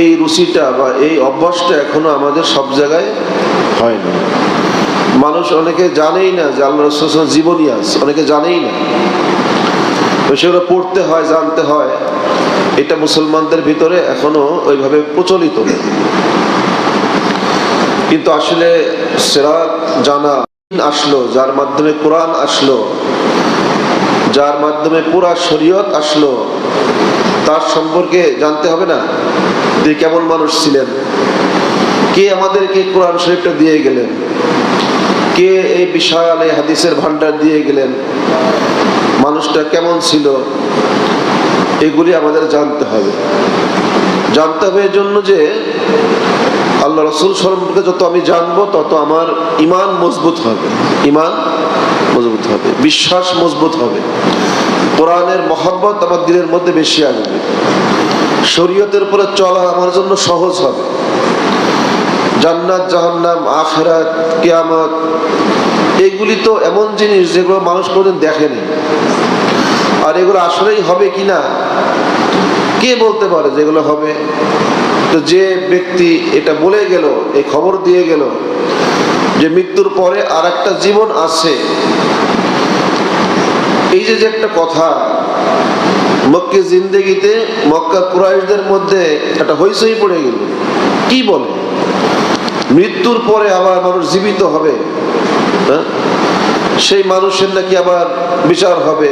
এই রুচিটা বা এই অভ্যাসটা এখনো আমাদের সব জায়গায় হয় না। মানুষ অনেকে জানেই না যে আল্লাহ রাসূলের জীবনী আছে, অনেকে জানেই না, সেগুলো পড়তে হয়, জানতে হয়। এটা মুসলমানদের ভিতরে এখনো ওইভাবে প্রচলিত নেই। কিন্তু আসলে সিরাত জানা আসলো, যার মাধ্যমে কোরআন আসলো, যার মাধ্যমে পুরা শরীয়ত আসলো, তার সম্পর্কে জানতে হবে না? তিনি কেমন মানুষ ছিলেন, কে আমাদেরকে কোরআন শরীফটা দিয়ে গেলেন, কে এই বিশাল এই হাদিসের ভান্ডার দিয়ে গেলেন, মানুষটা কেমন ছিল, এগুলি আমাদের জানতে হবে। জানতে হবে এর জন্য যে আল্লাহ রাসূল সম্পর্কে যত আমি জানবো তত আমার ঈমান মজবুত হবে, ঈমান মজবুত হবে, বিশ্বাস মজবুত হবে, কোরআনের মহব্বত আমার দিলের মধ্যে বেশি আসবে, শরীয়তের উপরে চলা আমার জন্য সহজ হবে। জান্নাত, জাহান্নাম, আখিরাত, কিয়ামত এগুলি তো এমন জিনিস যেগুলো মানুষ কোনোদিন দেখেনি। আর এগুলো আসলেই হবে কিনা কে বলতে পারে যেগুলো হবে? তো যে ব্যক্তি এটা বলে গেল, এই খবর দিয়ে গেল যে মৃত্যুর পরে আর একটা জীবন আছে, এই যে একটা কথা, মক্কি জিন্দেগিতে মক্কা কুরাইশদের মধ্যে একটা হইচই পড়ে গেল। কি বলে মৃত্যুর পরে আবার মানুষ জীবিত হবে? সেই মানুষের নাকি আবার বিচার হবে।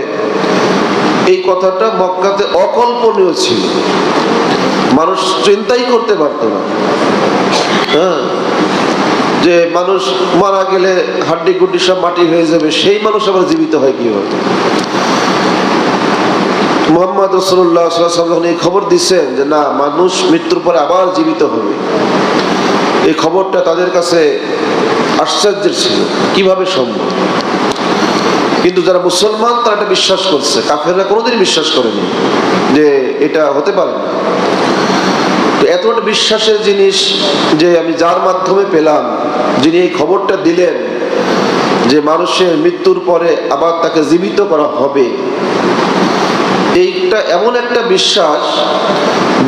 এই কথাটা মক্কাতে অকল্পনীয় ছিল, মানুষ চিন্তাই করতে পারত না। যে মানুষ মারা গেলে হাড্ডি গুড্ডি সব মাটি হয়ে যাবে, সেই মানুষ আবার জীবিত হয় কিভাবে? মুহাম্মদ রাসূলুল্লাহ সাল্লাল্লাহু আলাইহি ওয়াসাল্লাম যখন এই খবর দিচ্ছেন যে না, মানুষ মৃত্যুর পরে আবার জীবিত হবে, এই খবরটা তাদের কাছে আশ্চর্যের ছিল, কিভাবে সম্ভব? কিন্তু যারা মুসলমান তারা এটা বিশ্বাস করছে, কাফেররা কোনোদিন বিশ্বাস করেনি যে এটা হতে পারে না। তো এত একটা বিশ্বাসের জিনিস যে আমি যার মাধ্যমে পেলাম, যিনি এই খবরটা দিলেন যে মানুষের মৃত্যুর পরে আবার তাকে জীবিত করা হবে, এইটা এমন একটা বিশ্বাস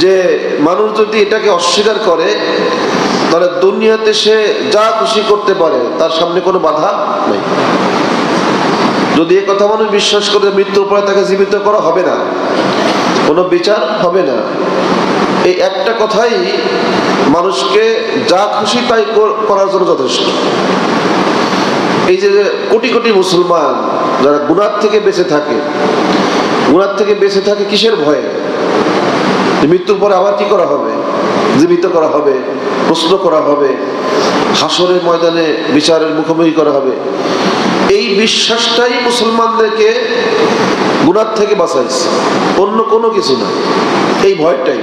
যে মানুষ যদি এটাকে অস্বীকার করে তাহলে দুনিয়াতে সে যা খুশি করতে পারে, তার সামনে কোনো বাধা নেই। যদি এই কথা মানুষ বিশ্বাস করে মৃত্যুর পরে তাকে জীবিত করা হবে না, কোনো বিচার হবে না, এই একটা কথাই মানুষকে যা খুশি তাই করার জন্য যথেষ্ট। এই যে কোটি কোটি মুসলমান যারা গুনাহ থেকে বেঁচে থাকে, গুনাহ থেকে বেঁচে থাকে কিসের ভয়ে? মৃত্যুর পরে আবার কি করা হবে? জীবিত করা হবে, প্রশ্ন করা হবে, হাসরের ময়দানে বিচারের মুখোমুখি করা হবে। এই বিশ্বাসটাই মুসলমানদেরকে গুনাহ থেকে বাঁচাইছে, অন্য কোনো কিছু না। এই ভয়টাই,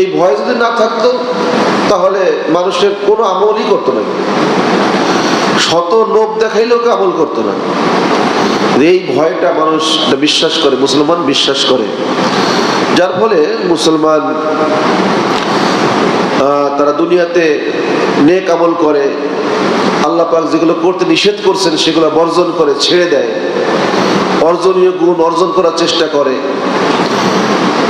এই ভয় যদি না থাকতো তাহলে মানুষের কোনো আমলই করতো না, শত লোভ দেখাইলেও কেউ আমল করতো না। এই ভয়টা মানুষ বিশ্বাস করে, মুসলমান বিশ্বাস করে, যার ফলে মুসলমান তারা দুনিয়াতে নেক আমল করে, আল্লাহ পাক যেগুলো করতে নিষেধ করছেন সেগুলো বর্জন করে, ছেড়ে দেয়, অর্জনীয় গুণ অর্জন করার চেষ্টা করে।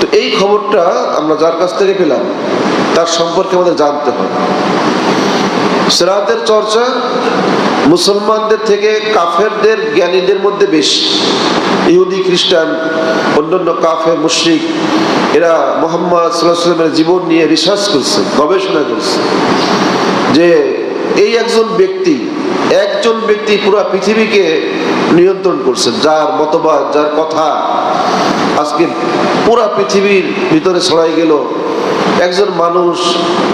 তো এই খবরটা আমরা যার কাছ থেকে পেলাম তার সম্পর্কে আমাদের জানতে হবে। সিরাতের চর্চা মুসলমানদের থেকে কাফেরদের, জ্ঞানীদের মধ্যে বেশি। ইহুদি, খ্রিস্টান, অন্যান্য কাফের, মুশরিক এরা মুহাম্মদ সাল্লাল্লাহু আলাইহি ওয়াসাল্লামের জীবন নিয়ে রিসার্চ করছে, গবেষণা করছে যে এই একজন ব্যক্তি পুরো পৃথিবীকে নিয়ন্ত্রণ করছেন, যার মতবাদ, যার কথা আজকে পুরা পৃথিবীর ভিতরে ছড়াই গেল। একজন মানুষ,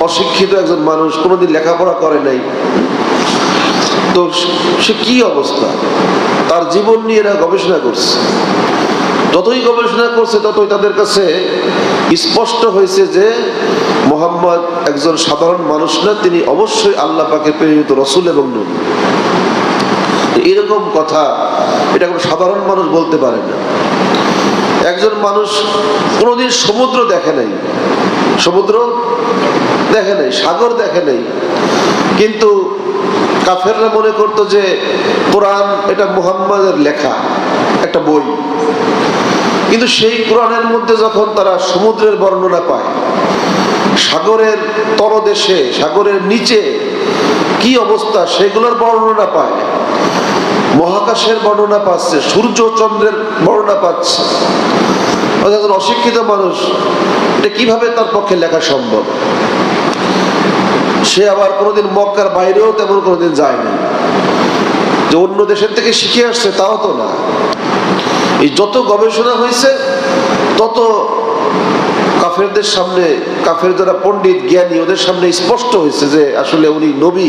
অশিক্ষিত একজন মানুষ, কোনোদিন লেখাপড়া করে নাই, তো সে কি অবস্থা, তার জীবন নিয়ে এরা গবেষণা করছে। যতই গবেষণা করছে ততই তাদের কাছে স্পষ্ট হয়েছে যে মুহাম্মদ একজন সাধারণ মানুষ না, তিনি অবশ্যই আল্লাহ পাকের প্রেরিত রাসূল এবং নবী। এরকম কথা এটা কোনো সাধারণ মানুষ বলতে পারে না। একজন মানুষ কোনোদিন সমুদ্র দেখে নাই, সাগর দেখে নাই, কিন্তু কাফেররা মনে করতো যে কোরআন এটা মুহাম্মাদের লেখা একটা বই। কিন্তু সেই কোরআনের মধ্যে যখন তারা সমুদ্রের বর্ণনা পায়, সাগরের তলদেশে, সাগরের নিচে কি অবস্থা সেগুলোর বর্ণনা পায়, মহাকাশের বর্ণনা পাচ্ছে, সূর্য চন্দ্রের বর্ণনা পাচ্ছে। একজন অশিক্ষিত মানুষ এটা কিভাবে তার পক্ষে লেখা সম্ভব? সে আবার কোনোদিন মক্কার বাইরেও তেমন কোনোদিন যায়নি, যে অন্য দেশের থেকে শিখে আসছে তাও তো না। এই যত গবেষণা হয়েছে তত কাফেরদের সামনে, কাফের যারা পণ্ডিত জ্ঞানী ওদের সামনে স্পষ্ট হয়েছে যে আসলে উনি নবী।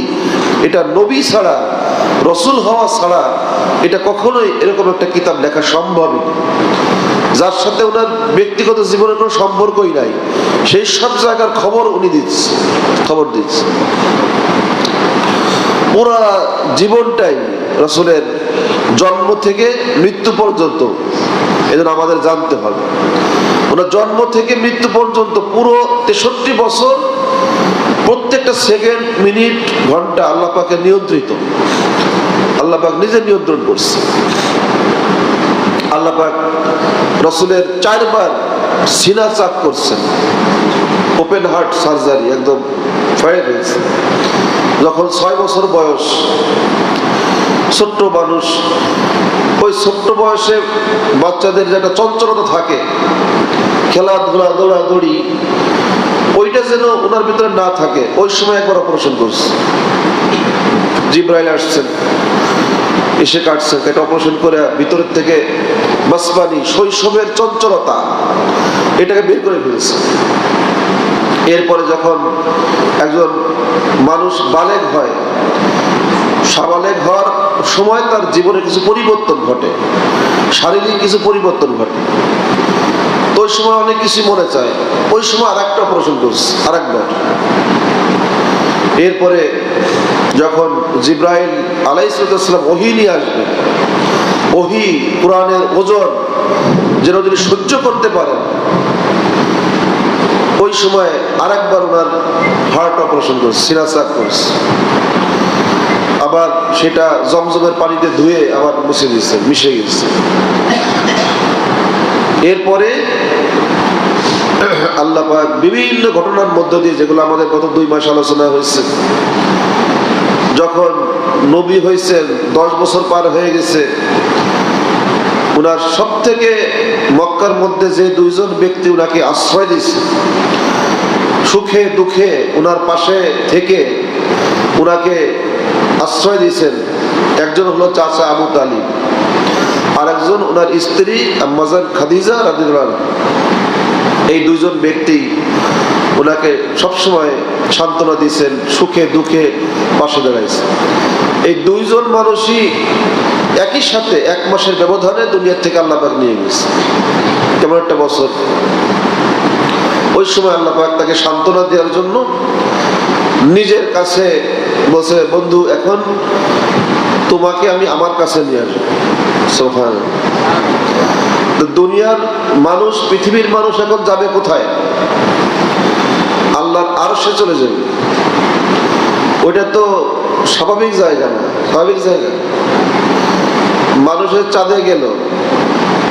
এটা নবী ছাড়া, রসুল হওয়া ছাড়া এটা কখনোই এরকম একটা কিতাব লেখা সম্ভবই না, যার সাথে ওনার ব্যক্তিগত জীবনের কোনো সম্পর্কই নাই, সেই সব জায়গার খবর উনি খবর দিচ্ছে। পুরা জীবনটাই রসুলের জন্ম থেকে মৃত্যু পর্যন্ত, এজন্য আমাদের জানতে হবে ওনার জন্ম থেকে মৃত্যু পর্যন্ত পুরো 63 বছর প্রত্যেকটা সেকেন্ড, মিনিট, ঘন্টা আল্লাহ পাকের নিয়ন্ত্রিত। আল্লাহ পাক নিজে নিয়ন্ত্রণ করছে। আল্লাহ পাক রসুলের 4 বার সিনা চাপ করছেন, ওপেন হার্ট সার্জারি, একদম ফায়ার হয়েছে। যখন 6 বছর বয়স, ছোট্ট মানুষ, ওই ছোট্ট বয়সে বাচ্চাদের যেটা চঞ্চলতা থাকে, খেলাধুলা, দৌড়াদৌড়ি, ওইটা যেন ওনার ভিতরে না থাকে, ওই সময় একবার অপারেশন করছে। জিব্রাইল আসছেন, এসে কাটছেন, এটা অপারেশন করে ভিতরের থেকে বাসপানি, শৈশবের চঞ্চলতা, এটাকে বের করে ফেলেছে। এরপরে যখন একজন মানুষ বালেগ হয়, সাবালেগ হওয়ার সময় তার জীবনে কিছু পরিবর্তন ঘটে, শারীরিক কিছু পরিবর্তন ঘটে, তো ওই সময় অনেক কিছু মনে চায়, ওই সময় আরেকটা অপারেশন করছে, আরেকবার। এরপরে যখন জিব্রাইল আলাইহিস সালাম ওহী নিয়ে আসবে, ওহী কোরআনের ওজন যেন তিনি সহ্য করতে পারেন, ওই সময় আরেকবার ওনার হার্ট অপারেশন করছে, সিনাসাক করছে, আবার সেটা জমজমের পানিতে ধুয়ে আবার মুছে দিচ্ছে, মিশে গেছে। এরপরে আল্লাহ পাক বিভিন্ন ঘটনার মধ্য দিয়ে, যেগুলো আমাদের গত 2 মাস আলোচনা হয়েছে, যখন নবী হয়েছেন 10 বছর পার হয়ে গেছে, উনার সব থেকে মক্কার মধ্যে যে 2 জন ব্যক্তি উনাকে আশ্রয় দিয়েছে, সুখে দুঃখে উনার পাশে থেকে উনাকে আশ্রয় দিয়েছেন, একজন হলো চাচা আবু তালিব, আর একজন ওনার স্ত্রী আম্মাজান খাদিজা রাদিয়াল্লাহু আনহা। এই 2 জন ব্যক্তি ওনাকে সবসময় সান্ত্বনা দিয়েছেন, সুখে দুঃখে পাশে দাঁড়াইছে। এই 2 জন মানুষই একই সাথে 1 মাসের ব্যবধানে দুনিয়ার থেকে আল্লাহ পাক নিয়ে গেছে। কেমন একটা বছর! ওই সময় আল্লাহ পাক তাকে সান্ত্বনা দেওয়ার জন্য নিজের কাছে বলছে, বন্ধু এখন তোমাকে আমি আমার কাছে নিয়ে আসবো। সুবহানাল্লাহ। দুনিয়ার মানুষ, পৃথিবীর মানুষ এখন যাবে কোথায়? আল্লাহর আরশে চলে যাবে। ওইটা তো স্বাভাবিক জায়গা না, স্বাভাবিক জায়গা। মানুষের চাঁদে গেল,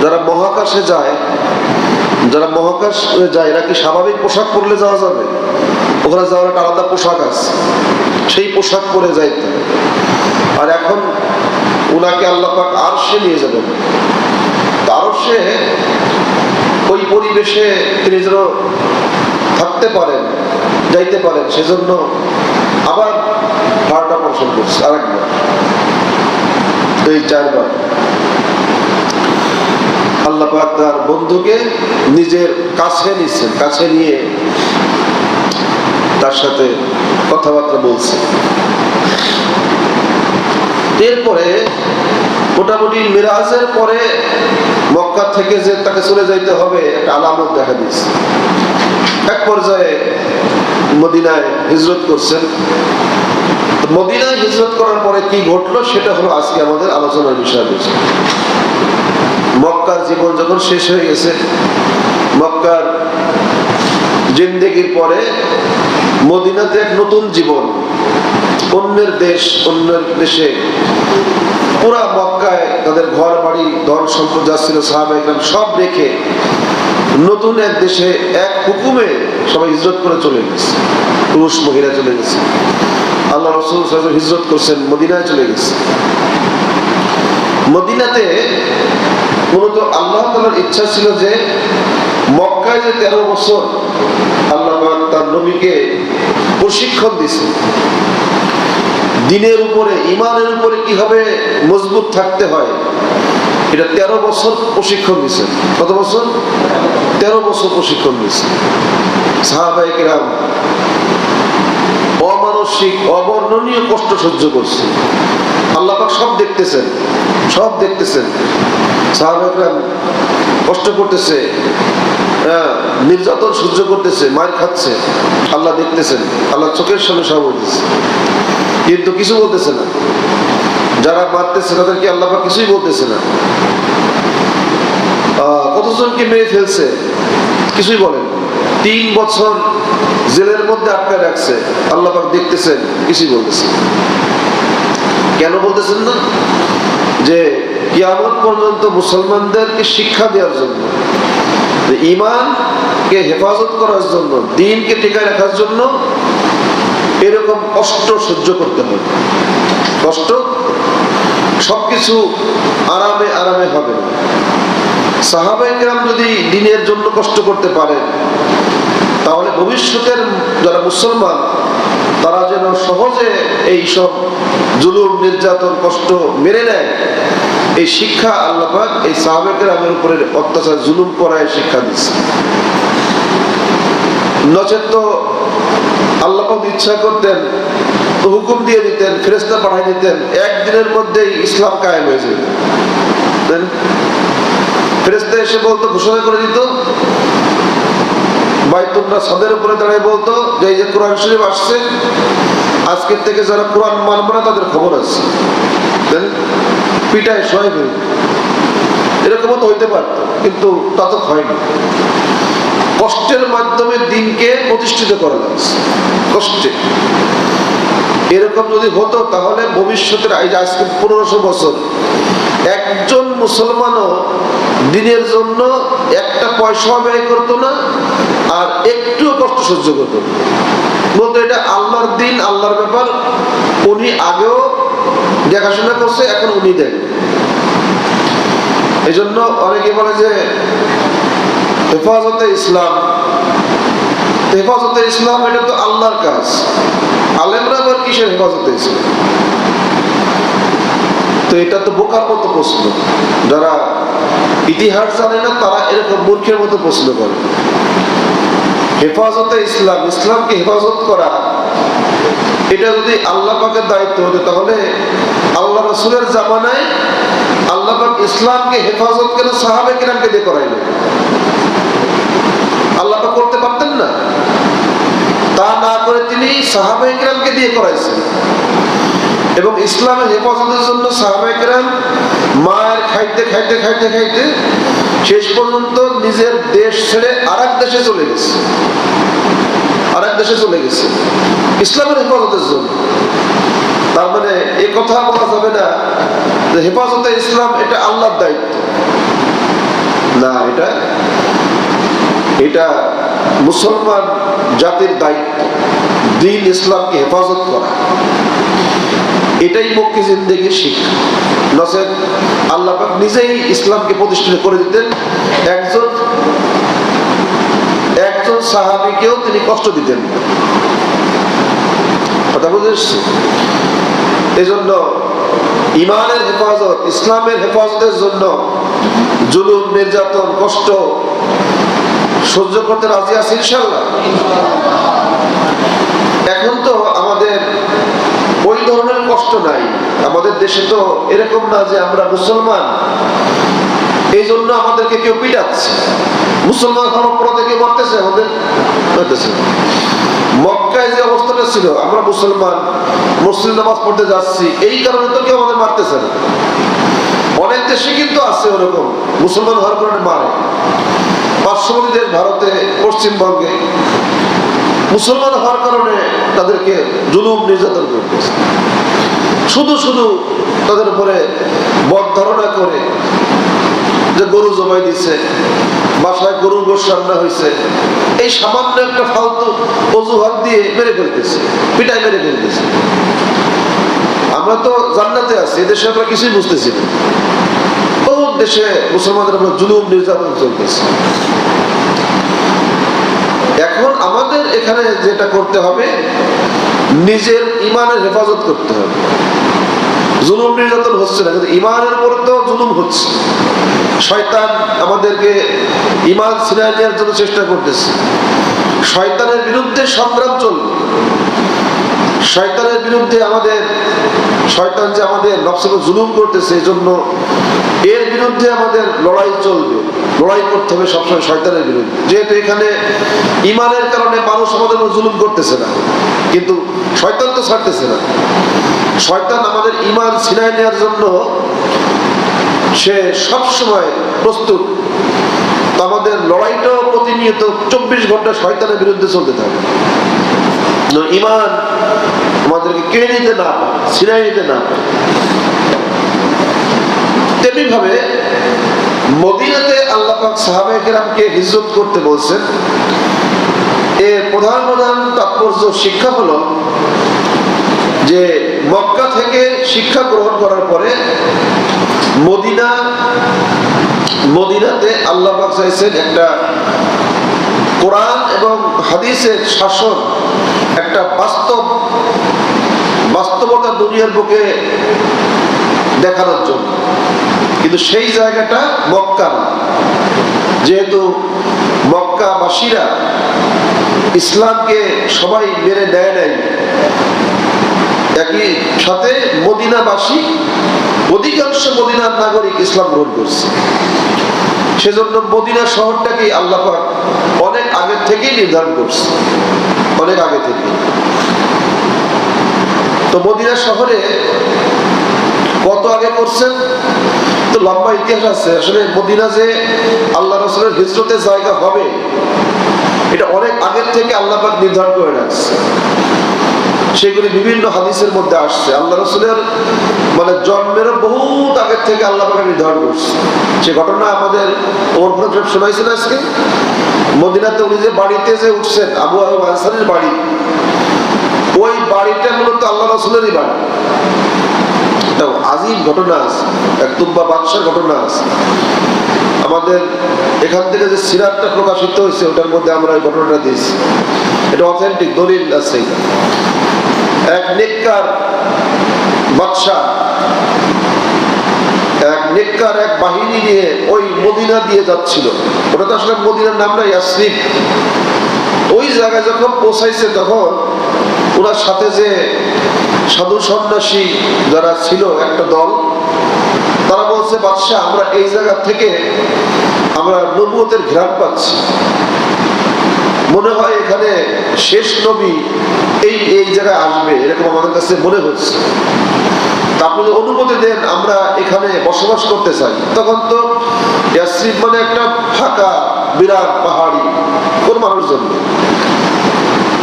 যারা মহাকাশে যায়, যারা মহাকাশে যায় এরা কি স্বাভাবিক পোশাক পরলে যাওয়া যাবে? ওখানে যাওয়ার একটা আলাদা পোশাক আছে, সেই পোশাক পরে যাইতে। আর এখন উনাকে আল্লাহ পাক আরশে নিয়ে যাবেন। আরশে ওই পরিবেশে তিনি যেন থাকতে পারেন, যাইতে পারেন, সেজন্য আবার হার্ট অপারেশন করছে, আরেকবার। এই 4 বার আল্লাহ পাক তার বন্ধুকে নিজের কাছে নিচ্ছেন, কাছে নিয়ে তার সাথে কথাবার্তা বলছে। এরপরে মোটামুটি মিরাজের পরে মক্কা থেকে যে তাকে চলে যাইতে হবে একটা আলামত দেখা দিয়েছে। এক পর্যায়ে মদিনায় হিজরত করছেন। মদিনায় হিজরত করার পরে কি ঘটলো সেটা হলো আজকে আমাদের আলোচনার বিষয়। মক্কার জীবন যখন শেষ হয়ে গেছে, মক্কার জিন্দেগির পরে মদিনাতে এক নতুন জীবন, অন্যের দেশ, অন্যের দেশে, পুরা মক্কায় তাদের ঘর বাড়ি ধন সম্পদ যা ছিল সাহাবা ইকরাম সব রেখে নতুন এক দেশে এক হুকুমে সবাই হিজরত করে চলে গেছে, পুরুষ মহিলা চলে গেছে। আল্লাহ রাসূল সাল্লাল্লাহু আলাইহি ওয়াসাল্লাম হিজরত করছেন, মদিনায় চলে গেছে। মদিনাতে মূলত আল্লাহ তাআলার ইচ্ছা ছিল যে মক্কায় যে 13 বছর আল্লাহ পাক তার নবীকে প্রশিক্ষণ দিয়েছে, দ্বীনের উপরে, ঈমানের উপরে কিভাবে মজবুত থাকতে হয়, এটা 13 বছর প্রশিক্ষণ দিয়েছে। কত বছর? 13 বছর প্রশিক্ষণ দিয়েছে। সাহাবায়ে কেরাম অমানসিক অবর্ণনীয় কষ্ট সহ্য করছে। আল্লাহ পাক সব দেখতেছেন, সব দেখতেছেন। সাহাবায়ে কেরাম কষ্ট করতেছে, নির্যাতন সহ্য করতেছে, মার খাচ্ছে, আল্লাহ দেখতেছেন, আল্লাহ চোখের সামনে সব বলতেছে, কিন্তু কিছু বলতেছে না। যারা মারতেছে তাদেরকে আল্লাহ পাক কিছুই বলতেছে না। কতজনকে মেরে ফেলছে কিছুই বলেন। 3 বছর জেলের মধ্যে আটকায় রাখছে, আল্লাহ পাক দেখতেছেন, কিছুই বলতেছে। কেন বলতেছেন না? যে কিয়ামত পর্যন্ত মুসলমানদেরকে শিক্ষা দেওয়ার জন্য, ঈমানকে হেফাজত করার জন্য, দ্বীনকে টিকায় রাখার জন্য এরকম কষ্ট সহ্য করতে হবে। কষ্ট সবকিছু আরামে আরামে হবে না। সাহাবায়ে কেরাম যদি দ্বীনের জন্য কষ্ট করতে পারেন, তাহলে ভবিষ্যতের যারা মুসলমান তারা যেন সহজে এই সব জুলুম, নির্যাতন, কষ্ট মেনে নেয়, এই শিক্ষা আল্লাহ পাক এই সাহাবায়ে কেরামের উপরে অত্যাচার জুলুম করায় শিক্ষা দিচ্ছে। নচেত তো আল্লাহ পাক ইচ্ছা করতেন তো হুকুম দিয়ে দিতেন, ফেরেশতা পাঠিয়ে দিতেন, একদিনের মধ্যেই ইসলাম কায়েম হয়ে যেত। ফেরেশতা এসে বলতো, ঘোষণা করে দিত, বাইতুল্লাহ ছাদের উপরে দাঁড়িয়ে বলতো যে এই যে কোরআন শরীফ আসছে, আজকের থেকে যারা কোরআন মানবে না তাদের খবর আছে। পিটায় সহায় ফেলত। এরকম তো হইতে পারত, কিন্তু তা তো হয়নি। কষ্টের মাধ্যমে দ্বীনকে প্রতিষ্ঠিত করা লাগছে, কষ্টে। এরকম যদি হতো তাহলে ভবিষ্যতের আজকে 1500 বছর একজন মুসলমানও দ্বীনের জন্য একটা পয়সা ব্যয় করতো না, আর একটুও কষ্ট সহ্য করতো না। বলতো এটা আল্লাহর দ্বীন, আল্লাহর ব্যাপার, উনি আগেও দেখাশোনা করছে, এখন উনি দেন। এই জন্য অনেকে বলে যে হেফাজতে ইসলাম, হেফাজতে ইসলাম এটা তো আল্লাহর কাজ, আলেমরা আবার কিসের হেফাজতে ইসলাম? তো এটা তো বোকার মতো প্রশ্ন। যারা ইতিহাস জানে না তারা এরকম মূর্খের মতো প্রশ্ন করে। হেফাজতে ইসলাম, ইসলামকে হেফাজত করা, এটা যদি আল্লাহ পাকের দায়িত্ব হতো, তাহলে আল্লাহ রাসূলের জামানায় আল্লাহ পাক ইসলামকে হেফাজত কেন সাহাবায়ে কেরামকে দিয়ে করাইলেন? আল্লাহ পাক করতে পারতেন না? তা না করে তিনি সাহাবায়ে কেরামকে দিয়ে করাইছেন। এবং ইসলামের হেফাজতের জন্য সাহাবায়ে কেরাম মায়ের খাইতে খাইতে খাইতে খাইতে শেষ পর্যন্ত নিজের দেশ ছেড়ে আরেক দেশে চলে গেছে, আরেক দেশে চলে গেছে ইসলামের হেফাজতের জন্য। তার মানে এই কথা বলা যাবে না যে হেফাজতে ইসলাম এটা আল্লাহর দায়িত্ব। না, এটা মুসলমান জাতির দায়িত্ব, দ্বীন ইসলামকে হেফাজত করা। এটাই মুক্তি জিন্দেগির শিক্ষা। নচেত আল্লাহ পাক নিজেই ইসলামকে প্রতিষ্ঠিত করে দিতেন, একজন সাহাবীকেও তিনি কষ্ট দিতেন। কথা বুঝেছি? এই জন্য ইমানের হেফাজত, ইসলামের হেফাজতের জন্য জুলুম, নির্যাতন, কষ্ট সহ্য করতে রাজি আছি ইনশাআল্লাহ। এখন তো আমাদের ওই ধরনের কষ্ট নাই। আমাদের দেশে তো এরকম না যে আমরা মুসলমান এই জন্য আমাদেরকে কেউ পিটাচ্ছে। মুসলমান হওয়ার পর থেকে মারতেছে, আমাদের মারতেছে। মক্কায় যে অবস্থাটা ছিল, আমরা মুসলমান, মুসলিম নামাজ পড়তে যাচ্ছি, এই কারণে তো কেউ আমাদের মারতেছে না। অনেক দেশে কিন্তু আছে ওরকম, মুসলমান হওয়ার কারণে মারে। পার্শ্ববর্তী দেশ ভারতে, পশ্চিমবঙ্গে মুসলমান হওয়ার কারণে তাদেরকে জুলুম, নির্যাতন করতেছে। শুধু শুধু তাদের উপরে বদ ধারণা করে যে গরু জবাই দিচ্ছে, বাসায় গরুর গোশত রান্না হয়েছে, এই সামান্য একটা ফালতু অজুহাত দিয়ে মেরে ফেলতেছে, পিটাই মেরে ফেলতেছে। আমরা তো জান্নাতে আছি, এদেশে আমরা কিছুই বুঝতেছি না। বহু দেশে মুসলমানদের উপর জুলুম নির্যাতন চলতেছে। এখন আমাদের এখানে যেটা করতে হবে, নিজের ইমানের হেফাজত করতে হবে। জুলুম নির্যাতন হচ্ছে না, কিন্তু ইমানের উপর তো জুলুম হচ্ছে। শয়তান আমাদেরকে ইমান ছিনায় নেওয়ার জন্য চেষ্টা করতেছে। শয়তানের বিরুদ্ধে সংগ্রাম চলবে। শয়তানের বিরুদ্ধে শয়তান যে আমাদের নফসকে জুলুম করতেছে, এই জন্য এর বিরুদ্ধে আমাদের লড়াই চলবে। লড়াই করতে হবে সবসময় শয়তানের বিরুদ্ধে। যেহেতু এখানে ইমানের কারণে মানুষ আমাদের উপর জুলুম করতেছে না, কিন্তু শয়তান তো ছাড়তেছে না। শয়তান আমাদের ইমান ছিনায় নেওয়ার জন্য সে সবসময় প্রস্তুত। তো আমাদের লড়াইটাও প্রতিনিয়ত 24 ঘন্টা শয়তানের বিরুদ্ধে চলতে থাকে। ইমান আমাদেরকে কেড়ে নিতে না পারে, ছিনাই নিতে না পারে। তেমনি ভাবে মদিনাতে আল্লাহ পাক সাহাবায়ে কেরামকে হিজরত করতে বলছেন। এর প্রধান প্রধান তাৎপর্য শিক্ষা হলো যে মক্কা থেকে শিক্ষা গ্রহণ করার পরে মদিনাতে আল্লাহ পাক চাইছেন একটা কোরআন এবং হাদিসের শাসন, একটা বাস্তবতা দুনিয়ার বুকে দেখানোর জন্য। কিন্তু সেই জায়গাটা মক্কা না। যেহেতু মক্কাবাসীরা ইসলামকে সবাই মেনে নেয় নাই, একই সাথে মদিনাবাসী অধিকাংশ মদিনার নাগরিক ইসলাম গ্রহণ করছে। সেজন্য মদিনা শহরটাকে আল্লাহ পাক অনেক আগে থেকেই নির্ধারণ করছে, অনেক আগে থেকে। তো মদিনা শহরে কত আগে করছেন, তো লম্বা ইতিহাস আছে। আসলে মদিনা যে আল্লাহ রাসূলের হিজরতের জায়গা হবে, এটা অনেক আগের থেকে আল্লাহ পাক নির্ধারণ করে রাখছে। সেগুলি বিভিন্ন হাদিসের মধ্যে আসছে। আল্লাহ রাসূলের জন্মেরও বহুত আগের থেকে আল্লাহ পাক নির্ধারণ করছে। সে ঘটনা আমাদের ওমর শোনাইছেন আজকে। মদিনাতে উনি যে বাড়িতে যে উঠছেন, আবু আইয়ুব আনসারীর বাড়ি, ওই বাড়িটা মূলত আল্লাহ রাসূলেরই বাড়ি। আজিম ঘটনা আছে, এক তুব্বা বাদশার ঘটনা আছে। আমাদের এখান থেকে যে সিরাতটা প্রকাশিত হয়েছে, ওটার মধ্যে আমরা এই ঘটনাটা দিয়েছি। এটা অথেন্টিক দলিল আছে। এক নেককার বাদশা এক বাহিনী নিয়ে ওই মদিনা দিয়ে যাচ্ছিল। ওটা তো আসলে মদিনার নাম না, ইয়াসরিব। ওই জায়গায় যখন পৌঁছাইছে, তখন ওনার সাথে যে সাধু সন্ন্যাসী যারা ছিল একটা দল, তারা বলছে, বাদশাহ, আমরা এই জায়গা থেকে আমরা নবুয়তের ঘ্রাণ পাচ্ছি। মনে হয় এখানে শেষ নবী এই জায়গায় আসবে, এরকম আমাদের কাছে মনে হচ্ছে। আপনি অনুমতি দেন, আমরা এখানে বসবাস করতে চাই। তখন তো ইয়াসরিব একটা ফাঁকা বিরাট পাহাড়ি, কোন মানুষজন।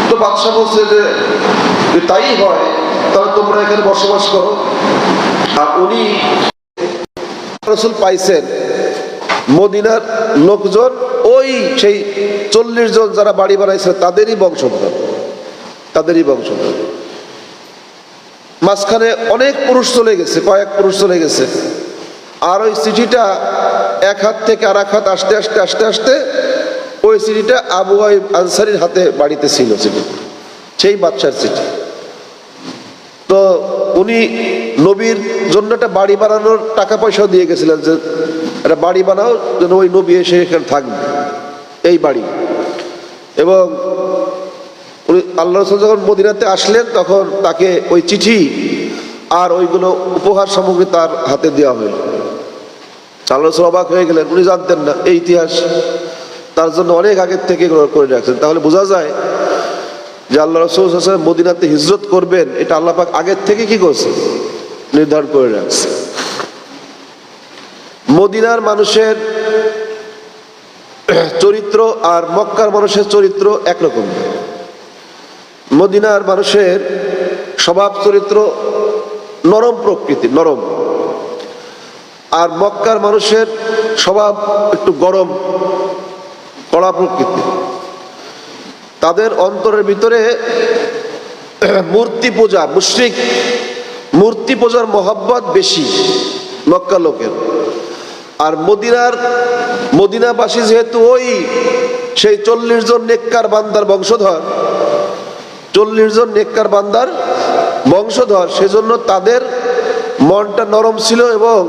তো বাদশাহ বলছে যে তাই হয়, তাহলে তোমরা এখানে বসবাস করো। আর উনি রাসূল পাইছেন মদিনার লোকজন, ওই সেই 40 জন যারা বাড়ি বানাইছে তাদেরই বংশধর। মাঝখানে অনেক পুরুষ চলে গেছে, কয়েক পুরুষ চলে গেছে। আর ওই চিঠিটা এক হাত থেকে আর এক হাত আস্তে আস্তে ওই চিঠিটা আবু আইয়ুব আনসারীর হাতে বাড়িতে ছিল। সেই বাদশার চিঠি। তো উনি নবীর জন্য একটা বাড়ি বানানোর টাকা পয়সাও দিয়ে গেছিলেন, যে একটা বাড়ি বানাও যেন ওই নবী এসে এখানে থাকবে, এই বাড়ি। এবং উনি আল্লাহ রাসূল যখন মদিনাতে আসলেন, তখন তাকে ওই চিঠি আর ওইগুলো উপহার সামগ্রী তার হাতে দেওয়া হইল। আল্লাহ রাসূল অবাক হয়ে গেলেন, উনি জানতেন না এই ইতিহাস, তার জন্য অনেক আগের থেকে করে রাখছেন। তাহলে বোঝা যায় যে আল্লাহ রাসূল সাল্লাল্লাহু আলাইহি ওয়াসাল্লাম মদিনাতে হিজরত করবেন, এটা আল্লাহ পাক আগের থেকে কি করছে, নির্ধারণ করে রাখছে। মদিনার মানুষের চরিত্র আর মক্কার মানুষের চরিত্র একরকম। মদিনার মানুষের স্বভাব চরিত্র নরম প্রকৃতির, নরম। আর মক্কার মানুষের স্বভাব একটু গরম, কড়া প্রকৃতি। তাদের অন্তরের ভিতরে মূর্তি পূজা, মুশরিক মূর্তি পূজার মহব্বত বেশি মক্কা লোকের। আর মদিনাবাসী যেহেতু ওই সেই 40 জন নেককার বান্দার বংশধর, 40 জন নেককার বান্দার বংশধর, সেজন্য তাদের মনটা নরম ছিল এবং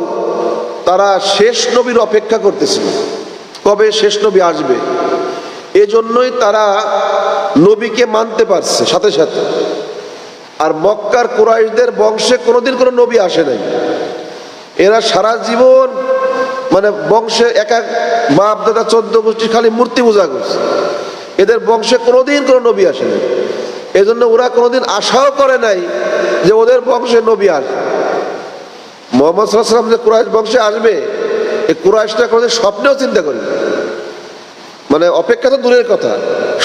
তারা শেষ নবীর অপেক্ষা করতেছিল, কবে শেষ নবী আসবে। এজন্যই তারা নবীকে মানতে পারছে সাথে সাথে। আর মক্কার কুরাইশদের বংশে কোনোদিন কোনো নবী আসে নাই। এরা সারা জীবন মানে বংশে এক বাপ দাদা 14 গোষ্ঠী খালি মূর্তি পূজা করছে। এদের বংশে কোনোদিন কোনো নবী আসে নাই। এজন্য ওরা কোনোদিন আশাও করে নাই যে ওদের বংশে নবী আসবে। মুহাম্মদ সাল্লাল্লাহু আলাইহি ওয়াসাল্লাম যে কুরাইশ বংশে আসবে, এই কুরাইশটা কোনোদিন স্বপ্নেও চিন্তা করে না। মানে অপেক্ষা তো দূরের কথা,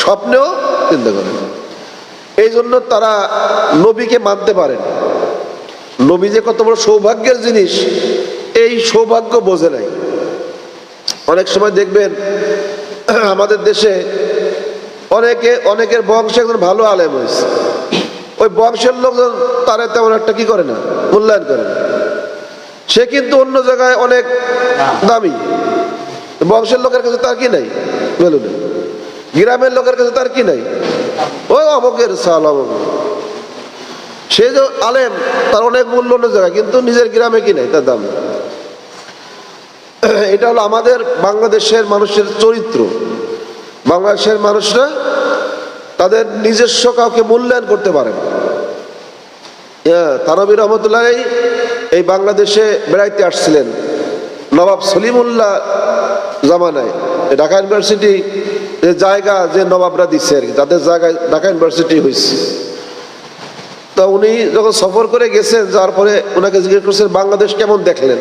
স্বপ্নেও চিন্তা করে না। এই জন্য তারা নবীকে মানতে পারেন। নবী যে কত বড় সৌভাগ্যের জিনিস, এই সৌভাগ্য বোঝে নাই। অনেক সময় দেখবেন আমাদের দেশে অনেকের বংশে একজন ভালো আলেম হয়েছে, ওই বংশের লোকজন তারা তেমন একটা কি করে না, মূল্যায়ন করে না। সে কিন্তু অন্য জায়গায় অনেক দামি, বংশের লোকের কাছে তার কি নাই, বলুন। গ্রামের লোকের কাছে তার কি নাই, ওই অমকের সাল অমক। সে যে আলেম, তার অনেক মূল্য অন্য জায়গায়, কিন্তু নিজের গ্রামে কি নাই, তার দাম। এটা হলো আমাদের বাংলাদেশের মানুষের চরিত্র। বাংলাদেশের মানুষরা তাদের নিজস্ব কাউকে মূল্যায়ন করতে পারে না। থানভী রহমতুল্লাহ এই বাংলাদেশে বেড়াইতে আসছিলেন নবাব সলিমুল্লাহ জামানায়। ঢাকা ইউনিভার্সিটি যে জায়গা যে নবাবরা দিচ্ছে আর কি, তাদের জায়গায় ঢাকা ইউনিভার্সিটি হয়েছে। তা উনি যখন সফর করে গেছেন, যার পরে ওনাকে জিজ্ঞেস করছেন বাংলাদেশ কেমন দেখলেন।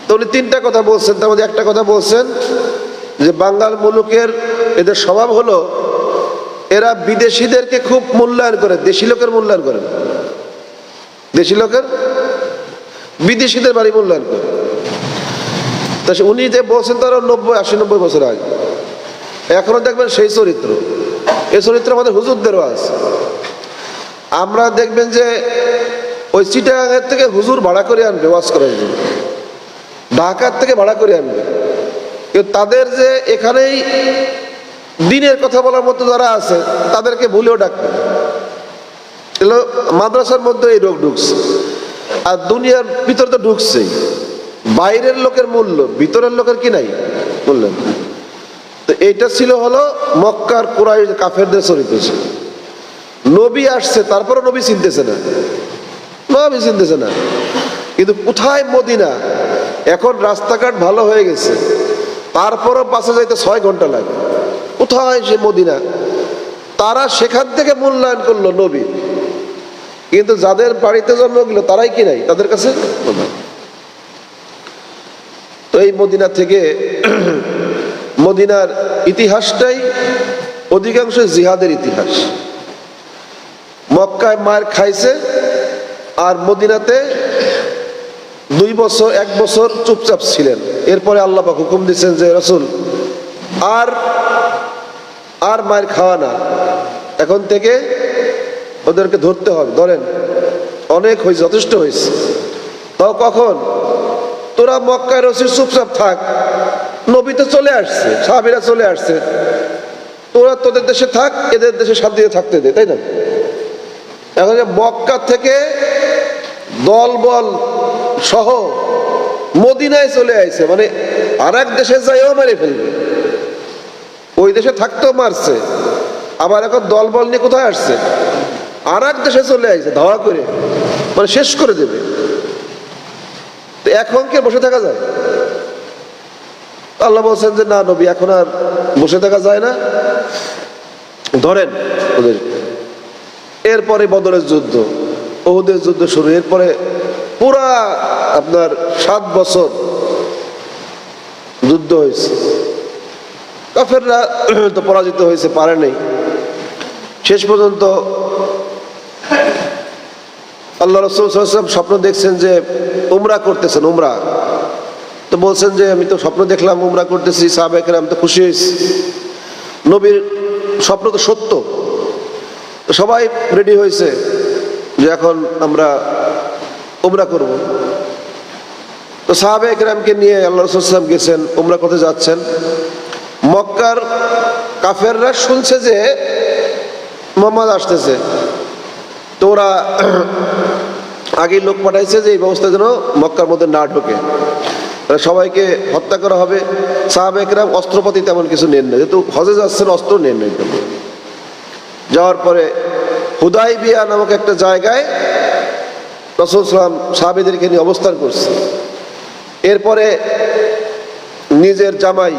তো উনি 3টা কথা বলছেন। তার মধ্যে একটা কথা বলছেন যে বাঙ্গাল মুলুকের এদের স্বভাব হলো এরা বিদেশিদেরকে খুব মূল্যায়ন করে, দেশি লোকের মূল্যায়ন করে না। দেশি লোকের বিদেশিদের বাড়ি মূল্যায়ন করে। তা উনি যে বলছেন তার 90-80-90 বছর আগে, এখনো দেখবেন সেই চরিত্র। এই চরিত্র আমাদের হুজুরদেরও আছে। আমরা দেখবেন যে ওই চিটাগাংয়ের থেকে হুজুর ভাড়া করে আনবে ওয়াজ করার জন্য, ঢাকার থেকে ভাড়া করে আনবে। কিন্তু তাদের যে এখানেই দিনের কথা বলার মতো যারা আছে তাদেরকে ভুলেও ডাকবে। এগুলো মাদ্রাসার মধ্যে এই রোগ ঢুকছে, আর দুনিয়ার ভিতর তো ঢুকছেই। বাইরের লোকের মূল্য, ভিতরের লোকের কি নাই মূল্য। তো এইটা ছিল হলো মক্কার কুরাইশ কাফেরদের চরিত্র ছিল। নবী আসছে, তারপরে নবী চিনতেছে না, নবী চিনতেছে না। কিন্তু কোথায় মদিনা, এখন রাস্তাঘাট ভালো হয়ে গেছে, তারপরও বাসে যাইতে 6 ঘন্টা লাগে। কোথায় সে মদিনা, তারা সেখান থেকে মূল্যায়ন করলো নবী। কিন্তু যাদের বাড়িতে জন্ম গেল তারাই কি নাই, তাদের কাছে। তো এই মদিনা থেকে, মদিনার ইতিহাসটাই অধিকাংশ জিহাদের ইতিহাস। মক্কায় মার খাইছে, আর মদিনাতে 1 বছর চুপচাপ ছিলেন। এরপরে আল্লাহ পাক হুকুম দিচ্ছেন যে রাসূল আর মার খাওয়া না, এখন থেকে ওদেরকে ধরতে হবে, ধরেন অনেক হয়েছে, যথেষ্ট হয়েছে। তাও কখন, তোরা মক্কায় রসির চুপচাপ থাক, নবী তো চলে আসছে, সাহাবীরা চলে আসছে, তোরা তোদের দেশে থাক, এদের দেশে শান্তিতে থাকতে দে, তাই না? এখন মক্কা থেকে দলবল সহ মদিনায় চলে আসছে, মানে আর এক দেশে যাইও মারে ফেলবে। ওই দেশে থাকতেও মারছে, আবার এখন দলবল নিয়ে কোথায় আসছে, আর এক দেশে চলে আসছে ধাওয়া করে, মানে শেষ করে দেবে। তো এখন কে বসে থাকা যায়? আল্লাহ বলছেন যে না নবী, এখন আর বসে থাকা যায় না, ধরেন ওদের। এরপরে বদরের যুদ্ধ, উহুদের যুদ্ধ শুরু। এরপরে পুরা আপনার 7 বছর যুদ্ধ হয়েছে। কাফেররা তো পরাজিত হয়েছে, পারে নাই। শেষ পর্যন্ত আল্লাহ রাসূল সাল্লাল্লাহু আলাইহি ওয়াসাল্লাম স্বপ্ন দেখছেন যে উমরা করতেছেন, উমরা তো বলছেন যে আমি তো স্বপ্ন দেখলাম উমরা করতেছি, সাহাবায়ে কেরাম তো খুশি হয়েছে, নবীর স্বপ্ন তো সত্য। তো সবাই রেডি হয়েছে যে এখন আমরা উমরা করব। তো সাহাবায়ে কেরামকে নিয়ে আল্লাহ রাসূল সাল্লাল্লাহু আলাইহি ওয়াসাল্লাম গেছেন, উমরা করতে যাচ্ছেন। মক্কার কাফেররা শুনছে যে মুহাম্মদ আসতেছে, তো ওরা আগেই লোক পাঠাইছে যে এই ব্যবস্থা যেন মক্কার মধ্যে না ঢোকে, সবাইকে হত্যা করা হবে। সাহাবায়ে কেরাম অস্ত্রপাতি তেমন কিছু নেন না, যেহেতু হজে যাচ্ছেন অস্ত্র নেন না। যাওয়ার পরে হুদাইবিয়া নামক একটা জায়গায় রাসূল সাল্লাল্লাহু আলাইহি ওয়াসাল্লাম সাহাবীদেরকে নিয়ে অবস্থান করছে। এরপরে নিজের জামাই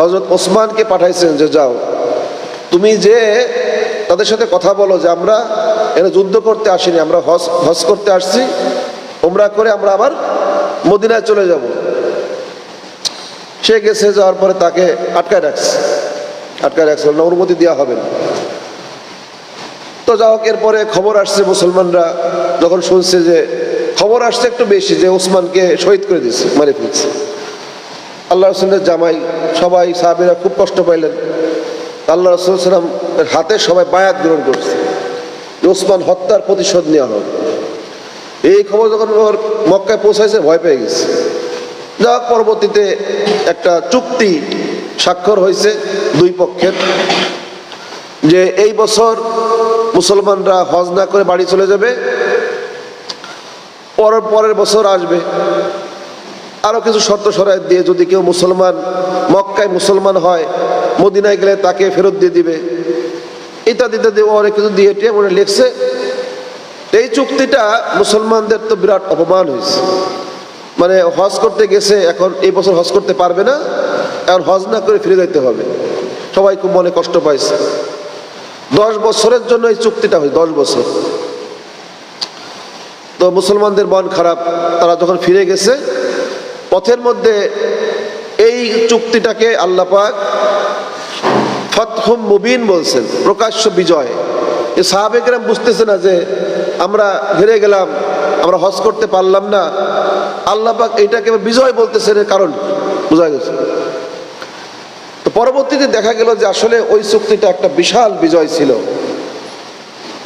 হযরত ওসমানকে পাঠাইছেন যে যাও তুমি যে তাদের সাথে কথা বলো যে আমরা এখানে যুদ্ধ করতে আসিনি, আমরা হজ করতে আসছি, উমরা করে আমরা আবার মদিনায় চলে যাব। সে গেছে, যাওয়ার পরে তাকে আটকায় রাখছে না, অনুমতি দেওয়া হবে না। তো যাই হোক, এরপরে খবর আসছে, মুসলমানরা যখন শুনছে যে খবর আসছে একটু বেশি যে ওসমানকে শহীদ করে দিচ্ছে, মারে ফেলছে, আল্লাহ রাসূলের জামাই সবাই সাহাবীরা খুব কষ্ট পাইলেন। আল্লাহ রাসূল সাল্লাল্লাহু আলাইহি ওয়াসাল্লাম হাতে সবাই বায়াত গ্রহণ করছে যে ওসমান হত্যার প্রতিশোধ নেওয়া হবে। এই খবর যখন মক্কায় পৌঁছাইছে ভয় পেয়ে গেছে। যা পরবর্তীতে একটা চুক্তি স্বাক্ষর হয়েছে দুই পক্ষের, যে এই বছর মুসলমানরা হজ না করে বাড়ি চলে যাবে, পরের বছর আসবে। আরো কিছু শর্ত শরাত দিয়ে যদি কেউ মুসলমান মক্কায় মুসলমান হয়, মদিনায় গেলে তাকে ফেরত দিয়ে দিবে, ইত্যাদি ইত্যাদি অনেক কিছু দিয়ে মনে লিখছে। এই চুক্তিটা মুসলমানদের তো বিরাট অপমান হয়েছে, মানে হজ করতে গেছে, এখন এই বছর হজ করতে পারবে না, এখন হজ না করে ফিরে যেতে হবে। সবাই খুব মনে কষ্ট পাইছে। 10 বছরের জন্য এই চুক্তিটা হয়, 10 বছর। তো মুসলমানদের মন খারাপ, তারা যখন ফিরে গেছে পথের মধ্যে এই চুক্তিটাকে আল্লাহ পাক ফাতহুম মুবিন বলছেন, প্রকাশ্য বিজয়। এই সাহাবায়ে কেরাম বুঝতেছে না যে আমরা হেরে গেলাম, আমরা হজ করতে পারলাম না, আল্লাহ পাক এইটাকে বিজয় বলতেছেন, এর কারণ বোঝা গেছে। তো পরবর্তীতে দেখা গেল যে আসলে ওই চুক্তিটা একটা বিশাল বিজয় ছিল,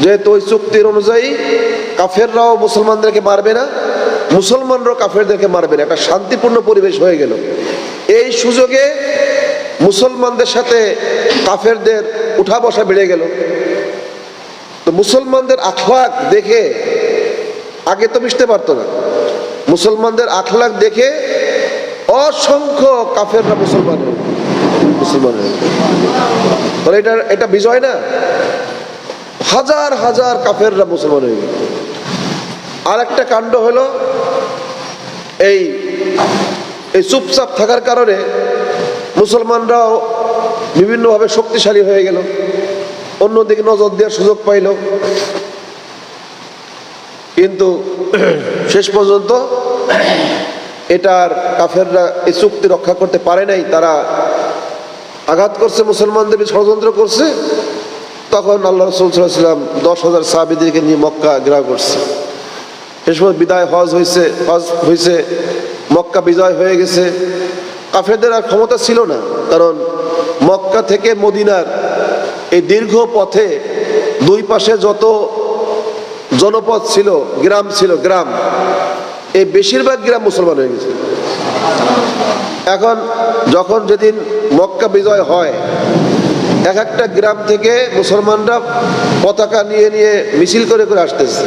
যেহেতু ওই চুক্তির অনুযায়ী কাফেররাও মুসলমানদেরকে মারবে না, মুসলমানরাও কাফেরদেরকে মারবে না, একটা শান্তিপূর্ণ পরিবেশ হয়ে গেল। এই সুযোগে মুসলমানদের সাথে কাফেরদের উঠা বসা বেড়ে গেল। তো মুসলমানদের আখলাক দেখে, আগে তো মিশতে পারতো না, মুসলমানদের আখলাক দেখে অসংখ্য কাফেররা মুসলমান হল। তাহলে এটা বিজয় না? হাজার হাজার কাফেররা মুসলমান হয়ে গেল। আর একটা কাণ্ড হলো, এই চুপচাপ থাকার কারণে মুসলমানরাও বিভিন্নভাবে শক্তিশালী হয়ে গেল, অন্যদিকে নজর দেওয়ার সুযোগ পাইল। কিন্তু শেষ পর্যন্ত এটার কাফেররা এই চুক্তি রক্ষা করতে পারে নাই, তারা আঘাত করছে, মুসলমানদের ষড়যন্ত্র করছে। তখন আল্লাহ রাসূল সাল্লাল্লাহু আলাইহি ওয়াসাল্লাম 10,000 সাহাবীদেরকে নিয়ে মক্কা ঘেরাও করছে। সে সময় বিদায় হজ হয়েছে, মক্কা বিজয় হয়ে গেছে। কাফেরদের আর ক্ষমতা ছিল না, কারণ মক্কা থেকে মদিনার এই দীর্ঘ পথে দুই পাশে যত জনপদ ছিল, গ্রাম, এই বেশিরভাগ গ্রাম মুসলমান হয়ে গেছে। এখন যখন যেদিন মক্কা বিজয় হয়, এক একটা গ্রাম থেকে মুসলমানরা পতাকা নিয়ে মিছিল করে আসতেছে।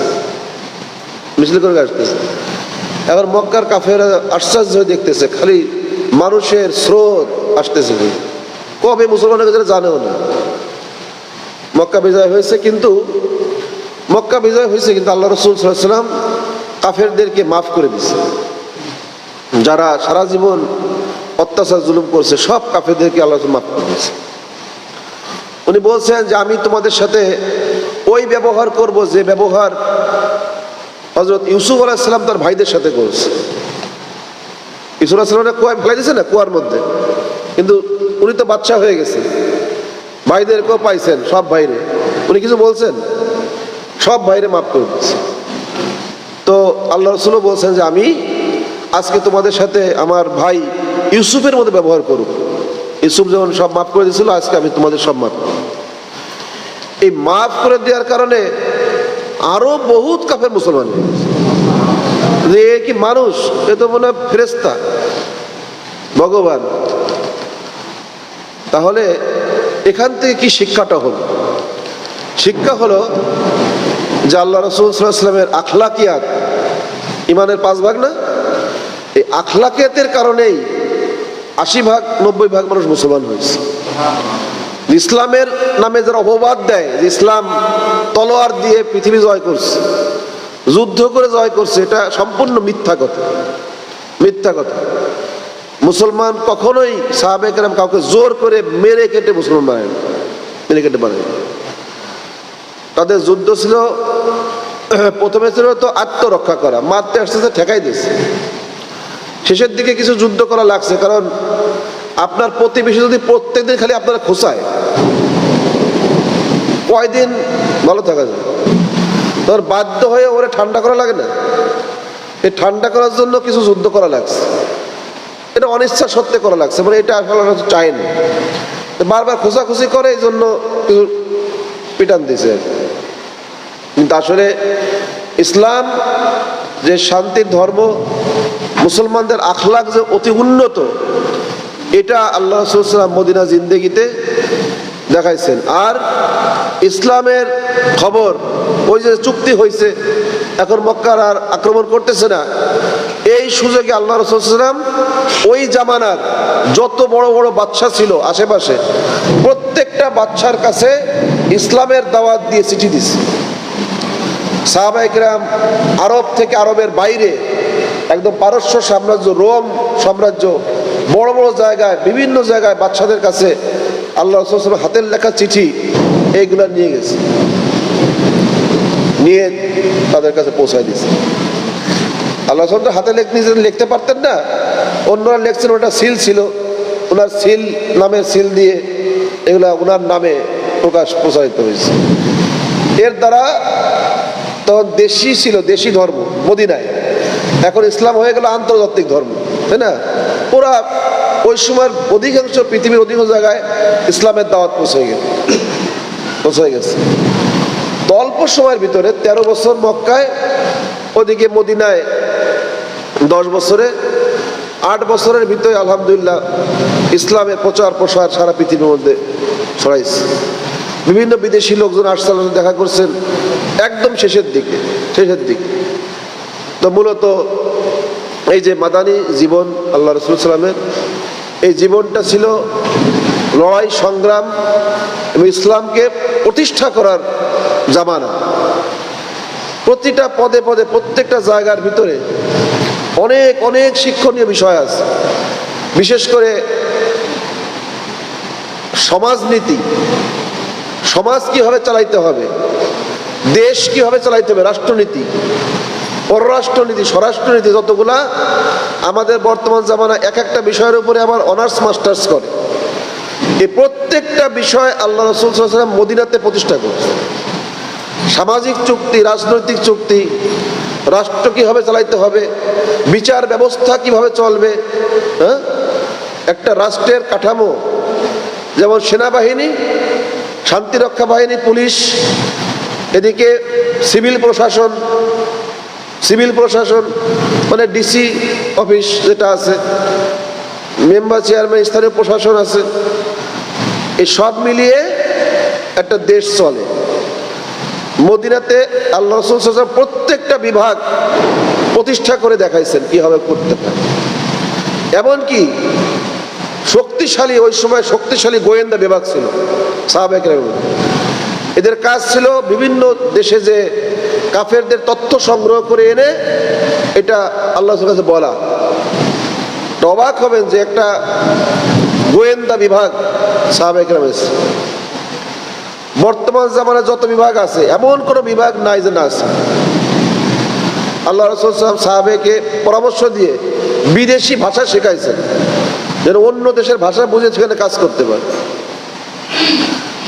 এখন মক্কার কাফেররা আশ্চর্য হয়ে দেখতেছে, খালি মানুষের স্রোত আসতেছে, কবে মুসলমানরা জানেও না। মক্কা বিজয় হয়েছে, কিন্তু আল্লাহ রাসূল সাল্লাল্লাহু আলাইহি ওয়াসাল্লাম কাফেরদেরকে মাফ করে দিয়েছে। যারা সারা জীবন অত্যাচার জুলুম করছে, সব কাফেরদেরকে আল্লাহ মাফ করে দিয়েছে। উনি বলছেন যে আমি তোমাদের সাথে ওই ব্যবহার করব যে ব্যবহার হযরত ইউসুফ আলাইহিস সালাম তার ভাইদের সাথে করেছে। ইউসুফ আলাইহিস সালাম কুয়ায় ফেলে দিয়েছে না, কুয়ার মধ্যে, কিন্তু উনি তো বাদশা হয়ে গেছে, ভাইদেরকেও পাইছেন, সব ভাইরে উনি কিছু বলছেন, সব ভাইরে মাফ করে দিয়েছে। তো আল্লাহ রাসূলও বলছেন যে আমি আজকে তোমাদের সাথে আমার ভাই ইউসুফের মধ্যে ব্যবহার করুক। ইউসুফ যেমন সব মাফ করে দিয়েছিল, আজকে আমি তোমাদের সব মাফ করব। এই মাফ করে দেওয়ার কারণে আরো বহুত কাফের মুসলমান হয়ে গেছে। এ কি মানুষ? এ তো মনে হয় ফেরেশতা, ভগবান। তাহলে এখান থেকে কি শিক্ষাটা হলো? শিক্ষা হলো যে আল্লাহ রাসূল সাল্লাল্লাহু আলাইহি ওয়াসাল্লামের আখলাকিয়াত, ইমানের 5 ভাগ না, এই আখলাকিয়াতের কারণেই 80% 90% মানুষ মুসলমান হয়েছে। ইসলামের নামে যারা অপবাদ দেয় যে ইসলাম তলোয়ার দিয়ে পৃথিবী জয় করছে, যুদ্ধ করে জয় করছে, এটা সম্পূর্ণ মিথ্যা কথা, মিথ্যা কথা। মুসলমান কখনোই সাহাবায়ে কেরাম কাউকে জোর করে মেরে কেটে মুসলমান বানায় না, মেরে কেটে বানায়। তাদের যুদ্ধ ছিল, প্রথমে ছিল তো আত্মরক্ষা করা, মারতে আসতে ঠেকাই দিয়েছে। শেষের দিকে কিছু যুদ্ধ করা লাগছে, কারণ আপনার প্রতিবেশী যদি প্রত্যেকদিন খালি আপনারা খোঁচায়, কয়দিন ভালো থাকা যায়? তোর বাধ্য হয়ে ওরে ঠান্ডা করা লাগে না? এই ঠান্ডা করার জন্য কিছু যুদ্ধ করা লাগছে, এটা অনিচ্ছা সত্ত্বে করা লাগছে, মানে এটা আসলে চায়নি, বারবার খোঁচাখুচি করে, এই জন্য কিছু পিটান দিছে। কিন্তু আসলে ইসলাম যে শান্তির ধর্ম, মুসলমানদের আখলাক যে অতি উন্নত, এটা আল্লাহ রাসূল সাল্লাল্লাহু আলাইহি ওয়াসাল্লাম মদিনা জিন্দেগিতে দেখাইছেন। আর ইসলামের খবর, ওই যে চুক্তি হয়েছে, এখন মক্কার আর আক্রমণ করতেছে না, এই সুযোগে আল্লাহ রাসূল সাল্লাল্লাহু আলাইহি ওয়াসাল্লাম ওই জামানার যত বড় বড় বাদশা ছিল আশেপাশে, প্রত্যেকটা বাদশার কাছে ইসলামের দাওয়াত দিয়ে চিঠি দিছে। সাহাবায়ে কেরাম আরব থেকে আরবের বাইরে একদম পারস্য সাম্রাজ্য, রোম সাম্রাজ্য, বড় বড় জায়গায়, বিভিন্ন জায়গায় বাদশাদের কাছে আল্লাহ রাসূল সাল্লাল্লাহু আলাইহি ওয়াসাল্লাম হাতের লেখা চিঠি এইগুলা নিয়ে গেছে, নিয়ে তাদের কাছে পৌঁছায় দিয়েছে। আল্লাহ রাসূল হাতে লিখতে পারতেন না, অন্যরা লিখছেন, ওটা সিল ছিল, ওনার সিল, নামের সিল দিয়ে এগুলা ওনার নামে প্রচারিত হয়েছে। এর দ্বারা তখন দেশি ছিল, দেশি ধর্ম মদিনায়, এখন ইসলাম হয়ে গেল আন্তর্জাতিক ধর্ম, তাই না? ওরা ওই সময়ের অধিকাংশ পৃথিবীর অধিকাংশ জায়গায় ইসলামের দাওয়াত পৌঁছে গেছে। তো অল্প সময়ের ভিতরে 13 বছর মক্কায়, ওদিকে মদিনায় 10 বছরে, 8 বছরের ভিতরে আলহামদুলিল্লাহ ইসলামের প্রচার প্রসার সারা পৃথিবীর মধ্যে ছড়াইছে। বিভিন্ন বিদেশি লোকজন আসছে, দেখা করছেন একদম শেষের দিকে। তো মূলত এই যে মাদানী জীবন আল্লাহ রাসূল সাল্লাল্লাহু আলাইহি ওয়াসাল্লামের, এই জীবনটা ছিল লড়াই, সংগ্রাম এবং ইসলামকে প্রতিষ্ঠা করার জামানা। প্রতিটা পদে পদে, প্রত্যেকটা জায়গার ভিতরে অনেক অনেক শিক্ষণীয় বিষয় আছে। বিশেষ করে সমাজনীতি, সমাজ কিভাবে চালাইতে হবে, দেশ কিভাবে চালাইতে হবে, রাষ্ট্রনীতি, পররাষ্ট্রনীতি, স্বরাষ্ট্রনীতি, যতগুলা আমাদের বর্তমান জামানা এক একটা বিষয়ের উপরে আবার অনার্স মাস্টার্স করে। এই প্রত্যেকটা বিষয় আল্লাহ রাসূল সাল্লাল্লাহু আলাইহি ওয়াসাল্লাম মদিনাতে প্রতিষ্ঠা করেছে। সামাজিক চুক্তি, রাজনৈতিক চুক্তি, রাষ্ট্র কিভাবে চালাইতে হবে, বিচার ব্যবস্থা কিভাবে চলবে, হ্যাঁ, একটা রাষ্ট্রের কাঠামো, যেমন সেনাবাহিনী, শান্তিরক্ষা বাহিনী, পুলিশ, এদিকে সিভিল প্রশাসন মানে ডিসি অফিস যেটা আছে, মেম্বার, চেয়ারম্যান, স্থানীয় প্রশাসন আছে, এই সব মিলিয়ে একটা দেশ চলে। মদিনাতে আল্লাহ রাসূল সাল্লাল্লাহু আলাইহি ওয়াসাল্লাম প্রত্যেকটা বিভাগ প্রতিষ্ঠা করে দেখাইছেন কিভাবে করতে পারে। এমনকি শক্তিশালী, ওই সময় শক্তিশালী গোয়েন্দা বিভাগ ছিল সাহাবায়ে কেরামের। এদের কাজ ছিল বিভিন্ন দেশে যে কাফেরদের তথ্য সংগ্রহ করে এনে এটা আল্লাহর কাছে বলা। অবাক হবেন যে একটা গোয়েন্দা বিভাগ সাহাবায়ে কেরামের। বর্তমান জামানায় যত বিভাগ আছে এমন কোন বিভাগ নাই যে না আছে। আল্লাহ রাসূল সাহাবাকে পরামর্শ দিয়ে বিদেশি ভাষা শেখাইছেন, যেন অন্য দেশের ভাষা বুঝে সেখানে কাজ করতে পারে।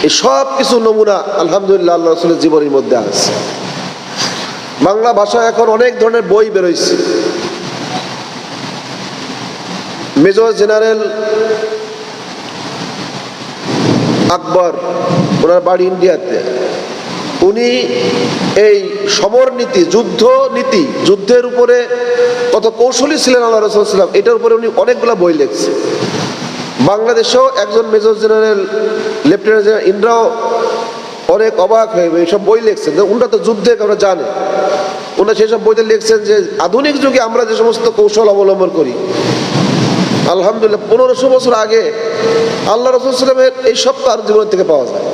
এই সব কিছু নমুনা আলহামদুলিল্লাহ আল্লাহ রাসূলের জীবনের মধ্যে আছে। বাংলা ভাষা এখন অনেক ধরনের বই বেরোইছে, মেজর জেনারেল আকবর, ওনার বাড়ি ইন্ডিয়াতে। উনি এই সমর নীতি, যুদ্ধ নীতি, যুদ্ধের উপরে কত কৌশলী ছিলেন আল্লাহ রাসূল সাল্লাল্লাহু আলাইহি ওয়াসাল্লাম, এটার উপরে উনি অনেকগুলো বই লিখছে। বাংলাদেশেও একজন মেজর জেনারেল লেফটেন্যান্ট জেনারেল ইন্দ্রাও অনেক অবাক হয়ে এইসব বই লিখছেন। উনরা তো যুদ্ধে আমরা জানে, ওনারা সেসব বইতে লিখছেন যে আধুনিক যুগে আমরা যে সমস্ত কৌশল অবলম্বন করি, আলহামদুলিল্লাহ 1500 বছর আগে আল্লাহ রাসূল সাল্লাল্লাহু আলাইহি ওয়াসাল্লামের এই সব তার জীবন থেকে পাওয়া যায়।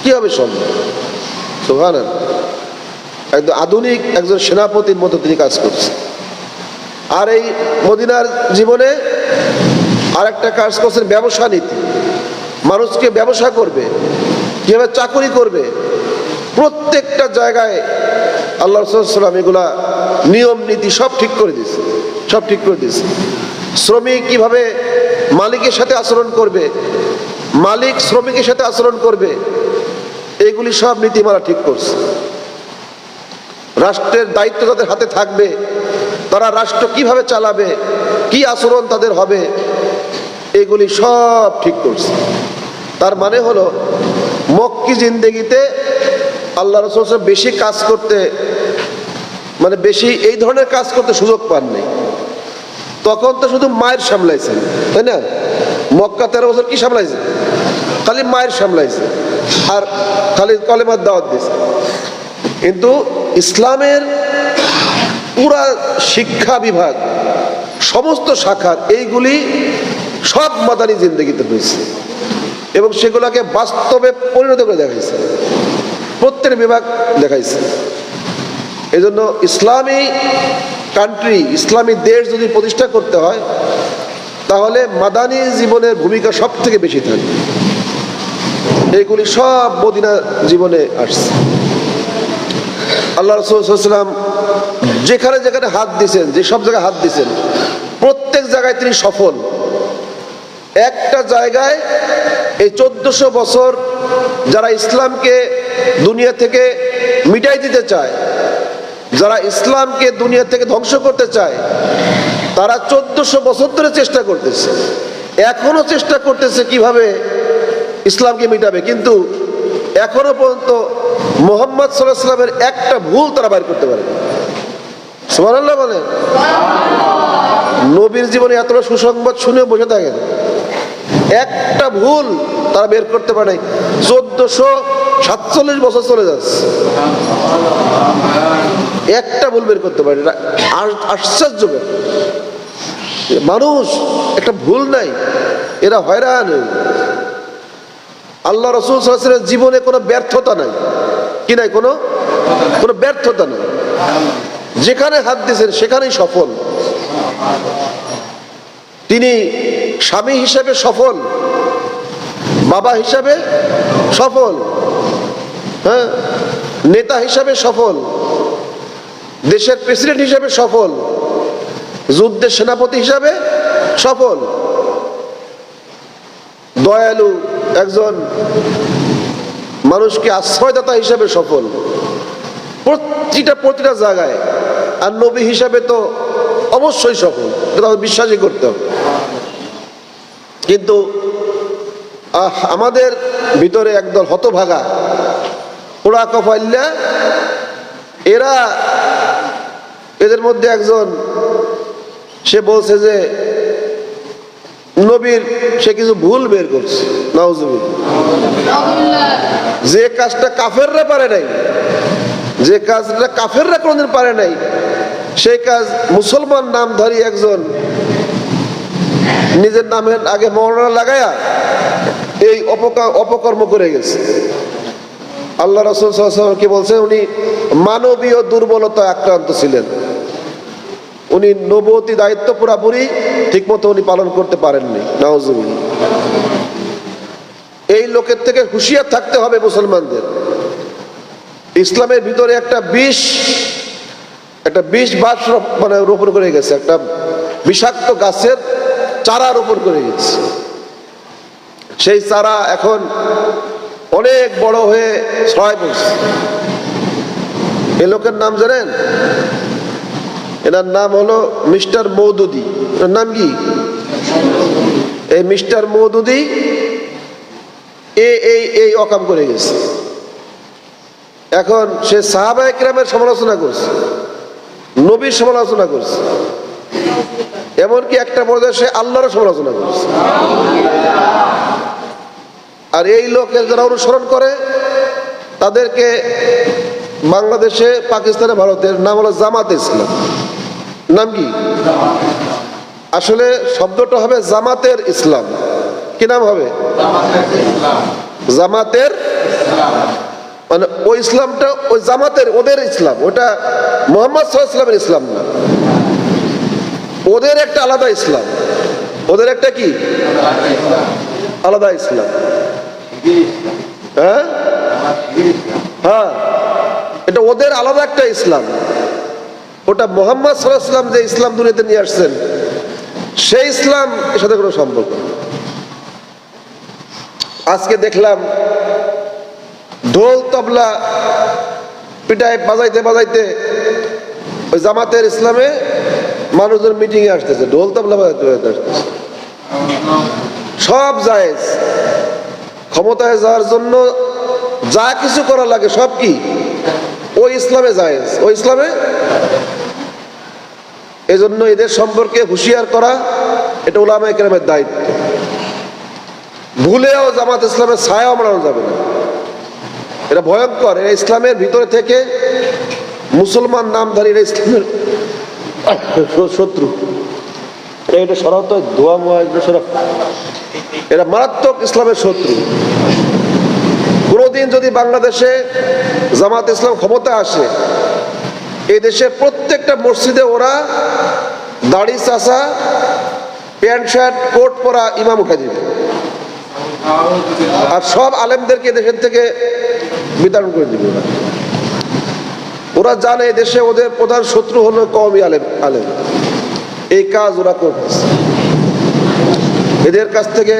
কিভাবে সম্ভব? সুবহানাল্লাহ। একদম আধুনিক একজন সেনাপতির মতো তিনি কাজ করছেন। আর এই মদিনার জীবনে আরেকটা কাজ করছেন ব্যবসা নীতি। মানুষকে ব্যবসা করবে, কিভাবে চাকরি করবে, প্রত্যেকটা জায়গায় আল্লাহ রাসূল সাল্লাল্লাহু আলাইহি ওয়াসাল্লাম এগুলা নিয়ম নীতি সব ঠিক করে দিয়েছে, সব ঠিক করে দিয়েছে। শ্রমিক কিভাবে মালিকের সাথে আচরণ করবে, মালিক শ্রমিকের সাথে আচরণ করবে, এগুলি সব নীতিমালা ঠিক করছে। রাষ্ট্রের দায়িত্ব তাদের হাতে থাকবে, তারা রাষ্ট্র কিভাবে চালাবে, কি আচরণ তাদের হবে, এগুলি সব ঠিক করছে। তার মানে হলো মক্কি জিন্দেগিতে আল্লাহ রাসূল সাল্লাল্লাহু আলাইহি ওয়াসাল্লাম বেশি কাজ করতে, মানে বেশি এই ধরনের কাজ করতে সুযোগ পাননি। তখন তো শুধু মায়ের সামলাইছেন, তাই না? মক্কা 13 বছর কি সামলাইছে? খালি মায়ের সামলাইছে আর খালি কলেমার দাওয়াত দিয়েছে। কিন্তু ইসলামের পুরা শিক্ষা বিভাগ, সমস্ত শাখার এইগুলি সব মাদানী জিন্দেগিতে হয়েছে এবং সেগুলোকে বাস্তবে পরিণত করে দেখাইছে, প্রত্যেক বিভাগ দেখাইছে। এই জন্য ইসলামী কান্ট্রি, ইসলামী দেশ যদি প্রতিষ্ঠা করতে হয় তাহলে মাদানী জীবনের ভূমিকা সব থেকে বেশি থাকবে। এইগুলি সব মদিনা জীবনে আসছে। আল্লাহ রাসূল সাল্লাল্লাহু আলাইহি ওয়াসাল্লাম যেখানে যেখানে হাত দিয়েছেন, যে সব জায়গায় হাত দিয়েছেন, প্রত্যেক জায়গায় তিনি সফল। একটা জায়গায় এই 1400 বছর যারা ইসলামকে দুনিয়া থেকে মিটাই দিতে চায়, যারা ইসলামকে দুনিয়া থেকে ধ্বংস করতে চায়, তারা 1400 বছর ধরে চেষ্টা করতেছে, এখনো চেষ্টা করতেছে কিভাবে ইসলামকে মিটাবে। কিন্তু এখনো পর্যন্ত মুহাম্মদ সাল্লাল্লাহু আলাইহি ওয়াসাল্লামের একটা ভুল তারা বাইর করতে পারে না। সুবহানাল্লাহ বলেন। নবীর জীবনে এতটা সুসংবাদ শুনে বসে থাকেন, একটা ভুল তারা বের করতে পারে নাই। 1447 বছর চলে যাচ্ছে, একটা ভুল বের করতে পারে না। আশ্চর্য মানুষ, একটা ভুল নাই, এরা হয়রান। আল্লাহ রাসূল সাল্লাল্লাহু আলাইহি ওয়াসাল্লামের জীবনে কোনো ব্যর্থতা নাই, কি নাই, কোনো ব্যর্থতা নাই। যেখানে হাত দিয়েছেন সেখানেই সফল। তিনি স্বামী হিসেবে সফল, বাবা হিসাবে সফল, হ্যাঁ, নেতা হিসাবে সফল, দেশের প্রেসিডেন্ট হিসাবে সফল, যুদ্ধের সেনাপতি হিসাবে সফল, দয়ালু একজন মানুষকে আশ্রয়দাতা হিসাবে সফল, প্রতিটা জায়গায়। আর নবী হিসাবে তো অবশ্যই সফল, এটা বিশ্বাসই করতে হবে। কিন্তু আমাদের ভিতরে একদল হতভাগা পোড়া কপাইল্লা, এদের মধ্যে একজন সে বলছে যে নবীর সে কিছু ভুল বের করছে। নাউজুবিল্লাহ। যে কাজটা কাফেররা পারে নাই, যে কাজটা কাফেররা কোনদিন পারে নাই, সেই কাজ মুসলমান নামধারী একজন নিজের নামের আগে মওলানা লাগায়া এই অপকর্ম করে গেছে। আল্লাহ রাসূল সাল্লাল্লাহু আলাইহি ওয়াসাল্লাম কি বলছেন? উনি মানবীয় দুর্বলতায় আক্রান্ত ছিলেন, উনি নবুয়তি দায়িত্ব পুরোপুরি ঠিকমতো উনি পালন করতে পারেননি। নাউজুবিল্লাহ। এই লোকের থেকে হুঁশিয়ার থাকতে হবে মুসলমানদের। ইসলামের ভিতরে একটা বিষ বাস মানে রোপণ করে গেছে, একটা বিষাক্ত গাছের চারা রোপণ করে গেছে। সেই চারা এখন অনেক বড় হয়ে ছড়ায় পড়ছে। এই লোকের নাম জানেন? এনার নাম হলো মিস্টার মওদুদি। এর নাম কি? এই মিস্টার মওদুদি এই অকাম করে গেছে। এখন সে সাহাবায়ে কেরামের সমালোচনা করছে, নবীর সমালোচনা করছে, এমনকি একটা পর্যায়ে সে আল্লাহর সমালোচনা করছে। আর এই লোকের যারা অনুসরণ করে তাদেরকে বাংলাদেশে, পাকিস্তানে, ভারতের নাম হলো জামাতে ইসলাম। নাম কি? আসলে শব্দটা হবে জামাতের ইসলাম। কি নাম হবে? জামাতের, মানে ওই ইসলামটা ওই জামাতের, ওদের ইসলাম, ওটা মুহাম্মদ সাল্লাল্লাহু আলাইহি ওয়াসাল্লামের ইসলাম না। ওদের একটা আলাদা ইসলাম, ওদের একটা কি আলাদা ইসলাম। হ্যাঁ হ্যাঁ, এটা ওদের আলাদা একটা ইসলাম। ওটা মুহাম্মদ সাল্লাল্লাহু আলাইহি ওয়াসাল্লাম যে ইসলাম দুনিয়াতে নিয়ে আসছেন সেই ইসলাম এর সাথে কোনো সম্পর্ক নেই। আজকে দেখলাম ঢোল তবলা পিটায় বাজাইতে বাজাইতে ওই জামাতের ইসলামে মানুষজন মিটিং এ আসতেছে, ঢোল তবলা বাজাইতে বাজাইতে আসতেছে। সব জায়েজ, ক্ষমতায় যাওয়ার জন্য যা কিছু করা লাগে সব কি ওই ইসলামে জায়েজ, ওই ইসলামে। এজন্য এদের সম্পর্কে হুঁশিয়ার করা এটা উলামায়ে কেরামের দায়িত্ব। ভুলেও জামাত ইসলামের ছায়াও মারানো যাবে না, এটা ভয়ঙ্কর। এরা ইসলামের ভিতরে থেকে মুসলমান নামধারী এরা ইসলামের শত্রু। এটা সরাতো ধোয়া মোয়া সরা, এরা মারাত্মক ইসলামের শত্রু। কোনোদিন যদি বাংলাদেশে জামাত ইসলাম ক্ষমতা আসে, এই দেশের প্রত্যেকটা মসজিদে ওরা দাড়ি চাচা প্যান্ট শার্ট কোট পরা ইমাম উঠে দিবে, আর সব আলেমদেরকে দেশের থেকে বিতরণ করে দিবে। ওরা জানে দেশে ওদের প্রধান শত্রু হলো কওমি আলেম। এই কাজ ওরা করতেছে। এদের কাছ থেকে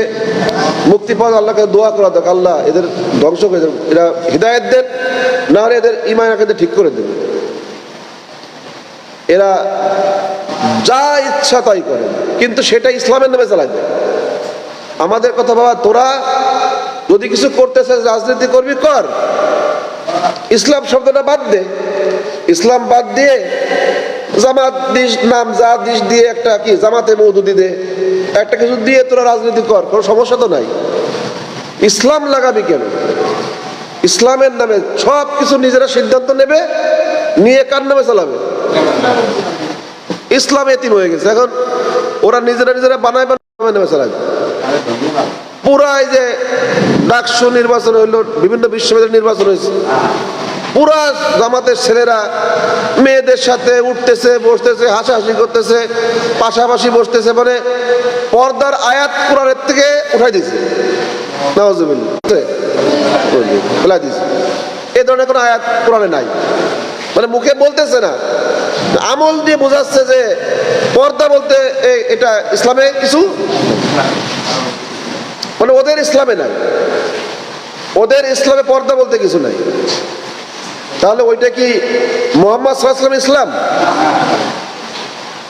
মুক্তি পাওয়া আল্লাহকে দোয়া করা দরকার, আল্লাহ এদের ধ্বংস করে দেন, এরা হিদায়াত দেন, না হলে এদের ঈমান আকিদা ঠিক করে দেবে। এরা যা ইচ্ছা তাই করে, কিন্তু সেটা ইসলামের নামে চালায় দেয়। আমাদের কথা বাবা, তোরা যদি কিছু করতে চাস, রাজনীতি করবি কর, ইসলাম শব্দটা বাদ দে। ইসলাম বাদ দিয়ে জামাত দিস নাম, যা দিস দিয়ে একটা কি জামাতে মওদুদি দে, একটা কিছু দিয়ে তোরা রাজনীতি কর, কোনো সমস্যা তো নাই। ইসলাম লাগাবি কেন? ইসলামের নামে সব কিছু নিজেরা সিদ্ধান্ত নেবে, নিয়ে কার নামে চালাবে? ইসলাম এতিম হয়ে গেছে। এখন ওরা নিজেরা বানায় নামে চালাবে। পুরা এই যে ডাকসু নির্বাচন হইলো, বিভিন্ন বিশ্ববিদ্যালয় নির্বাচন হয়েছে, পুরা জামাতের ছেলেরা মেয়েদের সাথে উঠতেছে, বসতেছে, হাসাহাসি করতেছে, পাশাপাশি বসতেছে, মানে পর্দার আয়াত কোরআনের থেকে উঠাই দিছে। নাউজুবিল্লাহ, ফেলাই দিছে। এই ধরনের কোনো আয়াত কোরআনে নাই, মানে মুখে বলতেছে না, আমল দিয়ে বোঝাচ্ছে যে পর্দা বলতে এটা ইসলামে কিছু, মানে ওদের ইসলামে নাই, ওদের ইসলামে পর্দা বলতে কিছু নাই। তাহলে ওইটা কি মুহাম্মদ সাল্লাল্লাহু আলাইহি ওয়াসাল্লাম ইসলাম?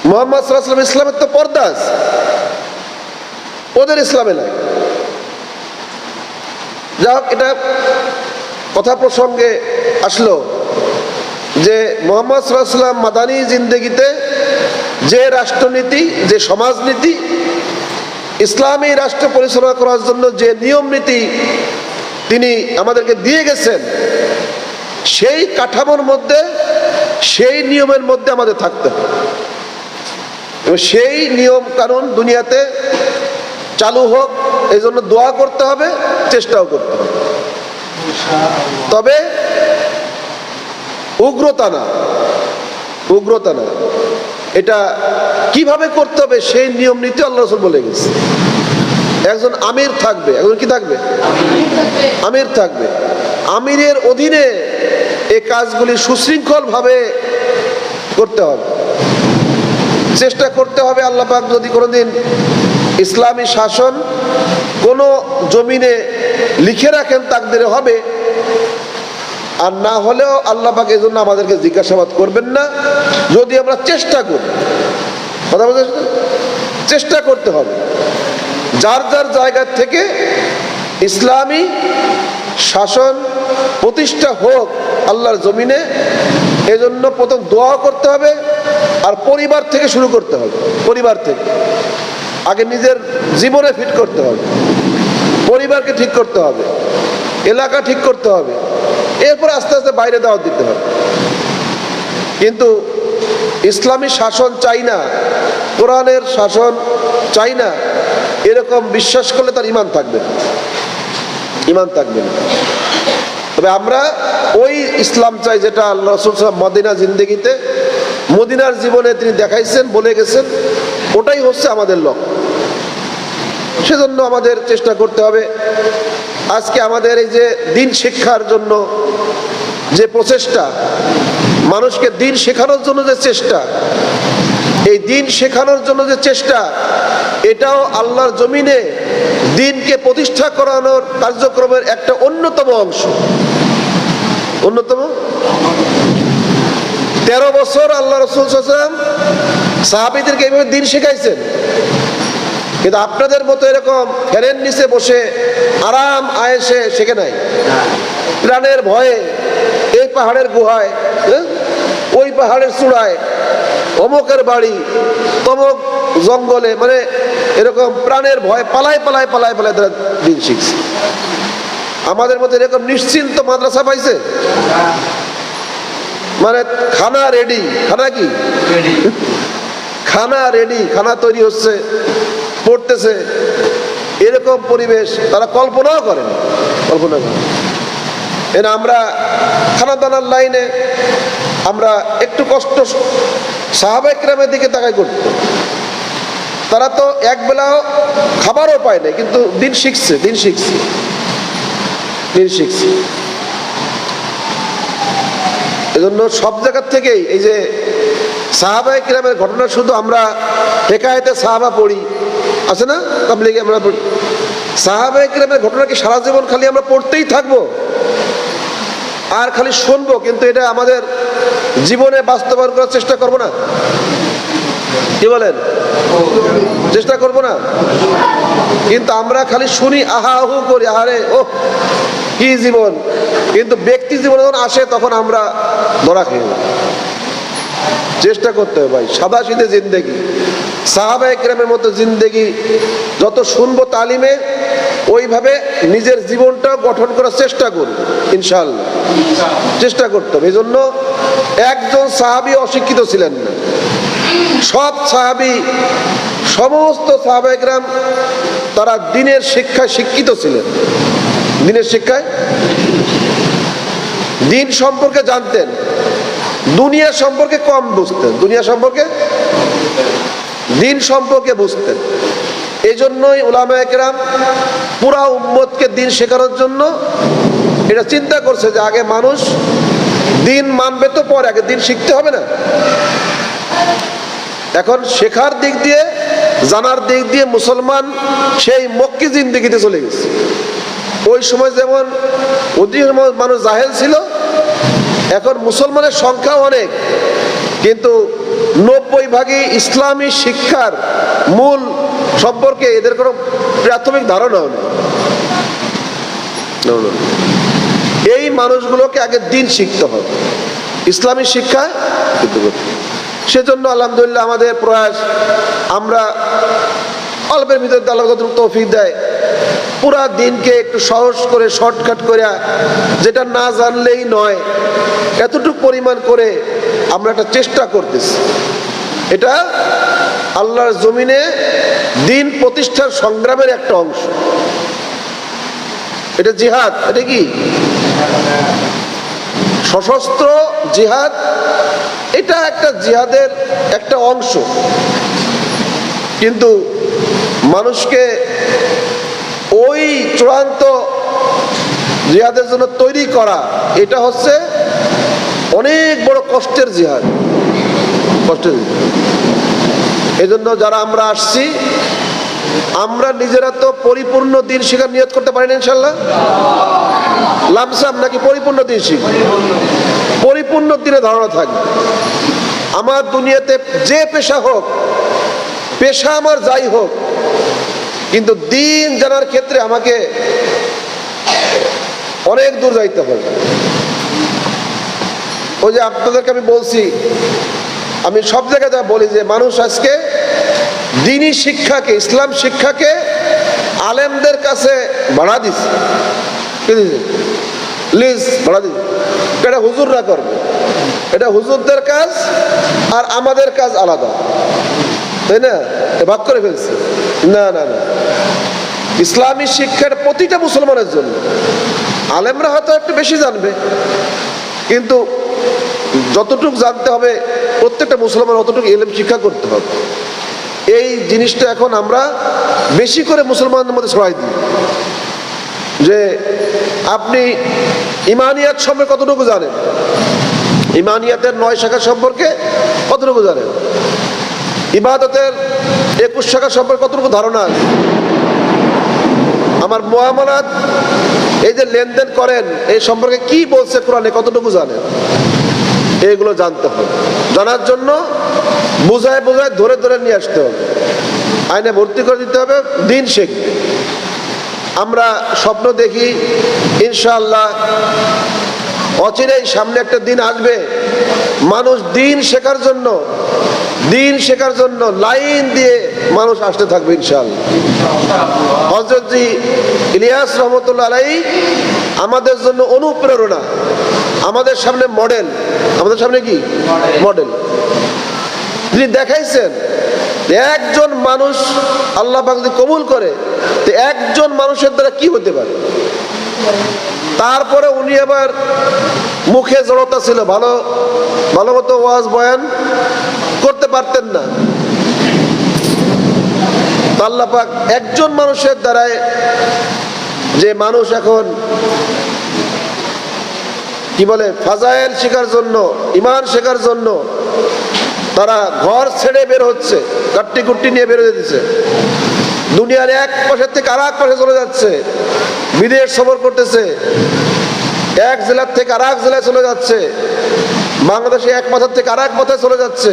মুহাম্মদ সাল্লাল্লাহু আলাইহি ওয়াসাল্লাম ইসলামের তো পর্দা আছে, ওদের ইসলামে নাই। যাই হোক, এটা কথা প্রসঙ্গে আসলো যে মুহাম্মদ সাল্লাল্লাহু আলাইহি ওয়াসাল্লাম মাদানী জিন্দেগিতে যে রাষ্ট্রনীতি, যে সমাজনীতি, ইসলামী রাষ্ট্র পরিচালনা করার জন্য যে নিয়ম নীতি তিনি আমাদেরকে দিয়ে গেছেন, সেই কাঠামোর মধ্যে, সেই নিয়মের মধ্যে আমাদের থাকতে হবে এবং সেই নিয়ম কানুন দুনিয়াতে চালু হোক, এই জন্য দোয়া করতে হবে, চেষ্টাও করতে হবে। তবে উগ্রতা না, উগ্রতা না। এটা কিভাবে করতে হবে সেই নিয়ম নীতি আল্লাহ রাসূল বলে গেছে। একজন আমির থাকবে, একজন কি থাকবে? আমির থাকবে। আমিরের অধীনে এই কাজগুলি সুশৃঙ্খল ভাবে করতে হবে, চেষ্টা করতে হবে। আল্লাহ পাক যদি কোনোদিন ইসলামী শাসন কোন জমিনে লিখে রাখেন তাকদিরে হবে, আর না হলেও আল্লাহ পাক এই জন্য আমাদেরকে জিজ্ঞাসাবাদ করবেন না, যদি আমরা চেষ্টা করি। কথা বলতে চেষ্টা করতে হবে যার যার জায়গা থেকে ইসলামী শাসন প্রতিষ্ঠা হোক আল্লাহর জমিনে। এজন্য প্রথম দোয়া করতে হবে, আর পরিবার থেকে শুরু করতে হবে। পরিবার থেকে আগে নিজের জীবনে ফিট করতে হবে, পরিবারকে ঠিক করতে হবে, এলাকা ঠিক করতে হবে, এরপর আস্তে আস্তে বাইরে দাওয়াত দিতে হবে। কিন্তু ইসলামী শাসন চাই না, কোরআনের শাসন চাই না, এরকম বিশ্বাস করলে তার ঈমান থাকবে না, ঈমান থাকবে না। তবে আমরা ওই ইসলাম চাই যেটা আল্লাহ রাসূল সাল্লাল্লাহু আলাইহি ওয়াসাল্লাম মদিনা জিন্দেগিতে, মদিনার জীবনে তিনি দেখাইছেন, বলে গেছেন, ওটাই হচ্ছে আমাদের লক্ষ্য। সেজন্য আমাদের চেষ্টা করতে হবে। আজকে আমাদের এই যে দিন শিক্ষার জন্য যে প্রচেষ্টা, মানুষকে দিন শেখানোর জন্য যে চেষ্টা, এই দিন শেখানোর জন্য যে চেষ্টা, এটাও আল্লাহর জমিনে দিনকে প্রতিষ্ঠা করানোর কার্যক্রমের একটা অন্যতম অংশ। অন্যতম 13 বছর আল্লাহ রাসূল সাল্লাল্লাহু আলাইহি ওয়াসাল্লাম সাহাবীদেরকে এইভাবে দিন শেখাইছেন। কিন্তু আপনাদের মতো এরকম ফ্যানের নিচে বসে আরাম আয়েশে শেখে নাই, প্রাণের ভয়ে এই পাহাড়ের গুহায়, ওই পাহাড়ের চূড়ায়, অমুকের বাড়ি, তমক জঙ্গলে, মানে এরকম প্রাণের ভয় পালায় পালায় পালায় পালায় তারা দিন শিখছে। আমাদের মধ্যে এরকম নিশ্চিন্ত মাদ্রাসা পাইছে, মানে খানা রেডি, খানা কি খানা রেডি, খানা তৈরি হচ্ছে, পড়তেছে, এরকম পরিবেশ তারা কল্পনাও করে না, কল্পনা করে। এরা আমরা খানা দানার লাইনে আমরা একটু কষ্ট সাহাবা ইকরামের দিকে তাকাই করত। তারা তো এক বেলাও খাবারও পায় না, কিন্তু দিন শিখছে, দিন শিখছে, দিন শিখছে। এজন্য সব জায়গার থেকেই এই যে সাহাবা ইকরামের ঘটনা, শুধু আমরা হেকায়েতে সাহাবা পড়ি, আছে না তাবলীগে আমরা পড়ি, সাহাবা ইকরামের ঘটনা কি সারা জীবন খালি আমরা পড়তেই থাকবো আর খালি শুনবো, কিন্তু এটা আমাদের জীবনে বাস্তবায়ন করার চেষ্টা করবো না? কি বলেন? চেষ্টা করবো না? কিন্তু আমরা খালি শুনি, আহা আহু করি, আহারে ও কি জীবন, কিন্তু ব্যক্তি জীবনে যখন আসে তখন আমরা ধরা খেয়ে যাই। চেষ্টা করতে হবে ভাই, সাদা সিধে জিন্দেগি, সাহাবা ইকরামের মতো জিন্দেগি যত শুনবো তালিমে, ওইভাবে নিজের জীবনটা গঠন করার চেষ্টা করব ইনশাআল্লাহ, চেষ্টা করতে হবে। এই জন্য একজন সাহাবী অশিক্ষিত ছিলেন না, সব সাহাবী, সমস্ত সাহাবা ইকরাম তারা দ্বীনের শিক্ষায় শিক্ষিত ছিলেন, দ্বীনের শিক্ষায়, দ্বীন সম্পর্কে জানতেন, দুনিয়া সম্পর্কে কম বুঝতেন, দুনিয়া সম্পর্কে, দ্বীন সম্পর্কে বুঝতেন। এই জন্যই উলামায়ে কেরাম পুরা উম্মতকে দ্বীন শেখানোর জন্য এটা চিন্তা করছে যে আগে মানুষ দ্বীন মানবে তো পরে, আগে দ্বীন শিখতে হবে না? এখন শেখার দিক দিয়ে, জানার দিক দিয়ে মুসলমান সেই মক্কি জিন্দেগিতে চলে গেছে। ওই সময় যেমন অধিক মানুষ জাহেল ছিল, এখন মুসলমানের সংখ্যা অনেক, কিন্তু 90% ইসলামী শিক্ষার মূল সম্পর্কে এদের কোনো প্রাথমিক ধারণাও নেই। এই মানুষগুলোকে আগে দ্বীন শিখতে হবে, ইসলামী শিক্ষা কিন্তু। সেজন্য আলহামদুলিল্লাহ আমাদের প্রয়াস, আমরা অল্পের ভিতরে আল্লাহ যতটুকু তৌফিক দেয়, পুরা দিনকে একটু সহজ করে, শর্টকাট করে, যেটা না জানলেই নয় এতটুকু পরিমাণ করে আমরা একটা চেষ্টা করতেছি। এটা আল্লাহর জমিনে দিন প্রতিষ্ঠার সংগ্রামের একটা অংশ। এটা জিহাদ, এটা কি সশস্ত্র জিহাদ, এটা একটা জিহাদের একটা অংশ। কিন্তু মানুষকে ওই চূড়ান্ত জিহাদের জন্য তৈরি করা, এটা হচ্ছে অনেক বড় কষ্টের জিহাদ, কষ্টের জিহাদ। এই জন্য যারা আমরা আসছি, আমরা নিজেরা তো পরিপূর্ণ দিন শিখার নিয়ত করতে পারি না ইনশাল্লাহ, লামসাম নাকি পরিপূর্ণ দিন শিখ, পরিপূর্ণ দিনে ধারণা থাকবে। আমার দুনিয়াতে যে পেশা হোক, পেশা আমার যাই হোক, কিন্তু দিন জানার ক্ষেত্রে আমাকে অনেক দূর যাইতে হবে। ওই যে আপনাদেরকে আমি বলছি, আমি সব জায়গায় যা বলি যে মানুষ আজকে দ্বীনি শিক্ষাকে, ইসলাম শিক্ষাকে আলেমদের কাছে বাড়া দিচ্ছে, প্লিজ বাড়া দিচ্ছে। এটা হুজুররা করবে, এটা হুজুরদের কাজ, আর আমাদের কাজ আলাদা, তাই না? ভাগ করে ফেলছে। না না না, ইসলামী শিক্ষার প্রতিটা মুসলমানের জন্য। আলেমরা হয়তো একটু বেশি জানবে, কিন্তু যতটুকু জানতে হবে প্রত্যেকটা মুসলমান অতটুকু ইলম শিক্ষা করতে হবে। এই জিনিসটা এখন আমরা বেশি করে মুসলমানদের মধ্যে ছড়াই দিই যে আপনি ইমানিয়াত সম্পর্কে কতটুকু জানেন, ইমানিয়াতের 9 শাখা সম্পর্কে কতটুকু জানেন, ইবাদতের 21 শাখা সম্পর্কে কতটুকু ধারণা আছে, আমার মুআমালাত, এই যে লেনদেন করেন এই সম্পর্কে কি বলছে কোরআনে কতটুকু জানেন, এইগুলো জানতে হবে। জানার জন্য বোঝায় বোঝায় ধরে ধরে নিয়ে আসতে হবে, আইনে ভর্তি করে দিতে হবে, দিন শিখবে। আমরা স্বপ্ন দেখি ইনশাআল্লাহ অচিরেই সামনে একটা দিন আসবে, মানুষ দিন শেখার জন্য লাইন দিয়ে মানুষ আসতে থাকবে ইনশাআল্লাহ। হযরত জি ইলিয়াস রহমতুল্লাহ আলাইহি আমাদের জন্য অনুপ্রেরণা, আমাদের সামনে মডেল, আমাদের সামনে কি মডেল। তিনি দেখাইছেন একজন মানুষ আল্লাহ পাক যদি কবুল করে তো একজন মানুষের দ্বারা কি হতে পারে। তারপরে উনি আবার মুখে জড়তা ছিল, ভালো মতো ওয়াজ বয়ান করতে পারতেন না। আল্লাহ পাক একজন মানুষের দ্বারাই যে মানুষ এখন কি বলে ফাজাইল শেখার জন্য, ঈমান শেখার জন্য তারা ঘর ছেড়ে বের হচ্ছে, কাট্টি কুট্টি নিয়ে বের হয়ে দিচ্ছে, দুনিয়ার এক পাশের থেকে আর এক পাশে চলে যাচ্ছে, বিদেশ সফর করতেছে, এক জেলার থেকে আর এক জেলায় চলে যাচ্ছে, বাংলাদেশে এক মাথার থেকে আর এক মাথায় চলে যাচ্ছে,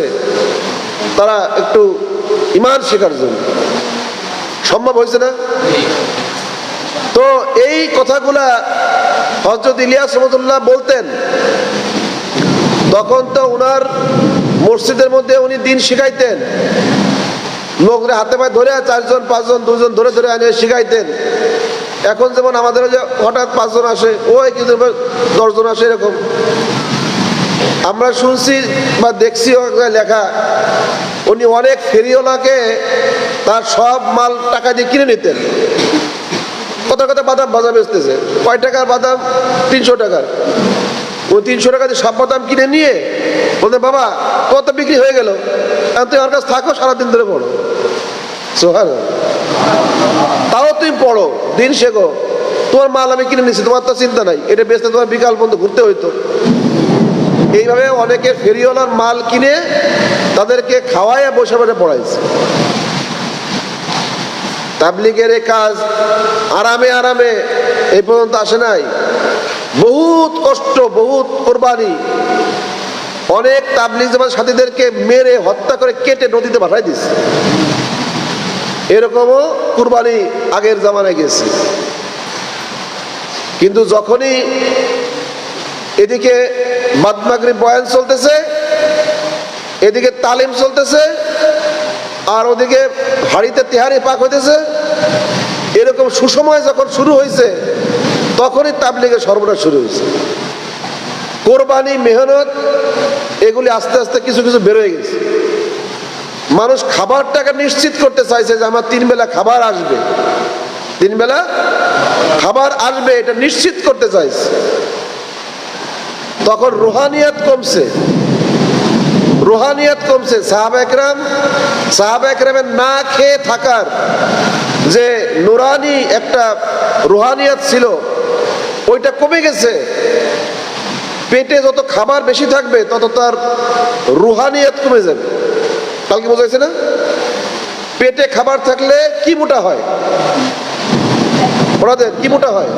তারা একটু ঈমান শেখার জন্য। সম্ভব হয়েছে না? তো এই কথাগুলা হযরত ইলিয়াস রহমতুল্লাহ বলতেন, তখন তো উনার মসজিদের মধ্যে উনি দিন শিখাইতেন, লোকরা হাতে পায়ে ধরে 4 জন 5 জন 2 জন ধরে ধরে আনিয়ে শিখাইতেন। এখন যেমন আমাদের যে হঠাৎ 5 জন আসে, ওই কিন্তু 10 জন আসে, এরকম আমরা শুনছি বা দেখছি লেখা, উনি অনেক ফেরিওয়ালাকে তার সব মাল টাকা দিয়ে কিনে নিতেন। কথা কথা বাদাম ভাজা বেচতেছে, কয় টাকার বাদাম? 300 টাকার। ওই 300 টাকা দিয়ে সব বাদাম কিনে নিয়ে বলতে, বাবা কত বিক্রি হয়ে গেল, তুমি আমার কাছে থাকো, সারাদিন ধরে পড়ো। তাও তুমি পড়ো, দিন শেখো, তোমার মাল আমি কিনে নিচ্ছি, তোমার তো চিন্তা নাই, এটা বেচতে তোমার বিকাল পর্যন্ত ঘুরতে হইতো। এইভাবে অনেকে ফেরিওয়ালার মাল কিনে তাদেরকে খাওয়ায় বসে বসে পড়াইছে। তাবলীগের এই কাজ আরামে আরামে এই পর্যন্ত আসে নাই, বহুত কষ্ট, বহুত কোরবানি। অনেক তাবলীগ জামাত সাথীদেরকে মেরে হত্যা করে কেটে নদীতে ভাসাই দিচ্ছে। এরকমও কুরবানি আগের জামানায় গেছে। কিন্তু যখনই এদিকে বাদ মাগরিব বয়ান চলতেছে, এদিকে তালিম চলতেছে, আর ওদিকে হাড়িতে তেহারি পাক হইতেছে, এরকম সুসময় যখন শুরু হয়েছে তখনই তাবলীগের সর্বনাশ শুরু হয়েছে। কোরবানি, মেহনত এগুলি আস্তে আস্তে কিছু কিছু বেরোয় গেছে। মানুষ খাবারটাকে নিশ্চিত করতে চাইছে যে আমার 3 বেলা খাবার আসবে, 3 বেলা খাবার আসবে, এটা নিশ্চিত করতে চাইছে। তখন রুহানিয়াত কমছে। সাহাবা একরামের না খেয়ে থাকার যে নুরানি একটা রুহানিয়াত ছিল, ওইটা কমে গেছে। পেটে যত খাবার বেশি থাকবে তত তার রুহানিয়াত কমে যাবে। কালকে বোঝাইছে না? পেটে খাবার থাকলে কি মোটা হয়? ওনাদের কি মোটা হয়?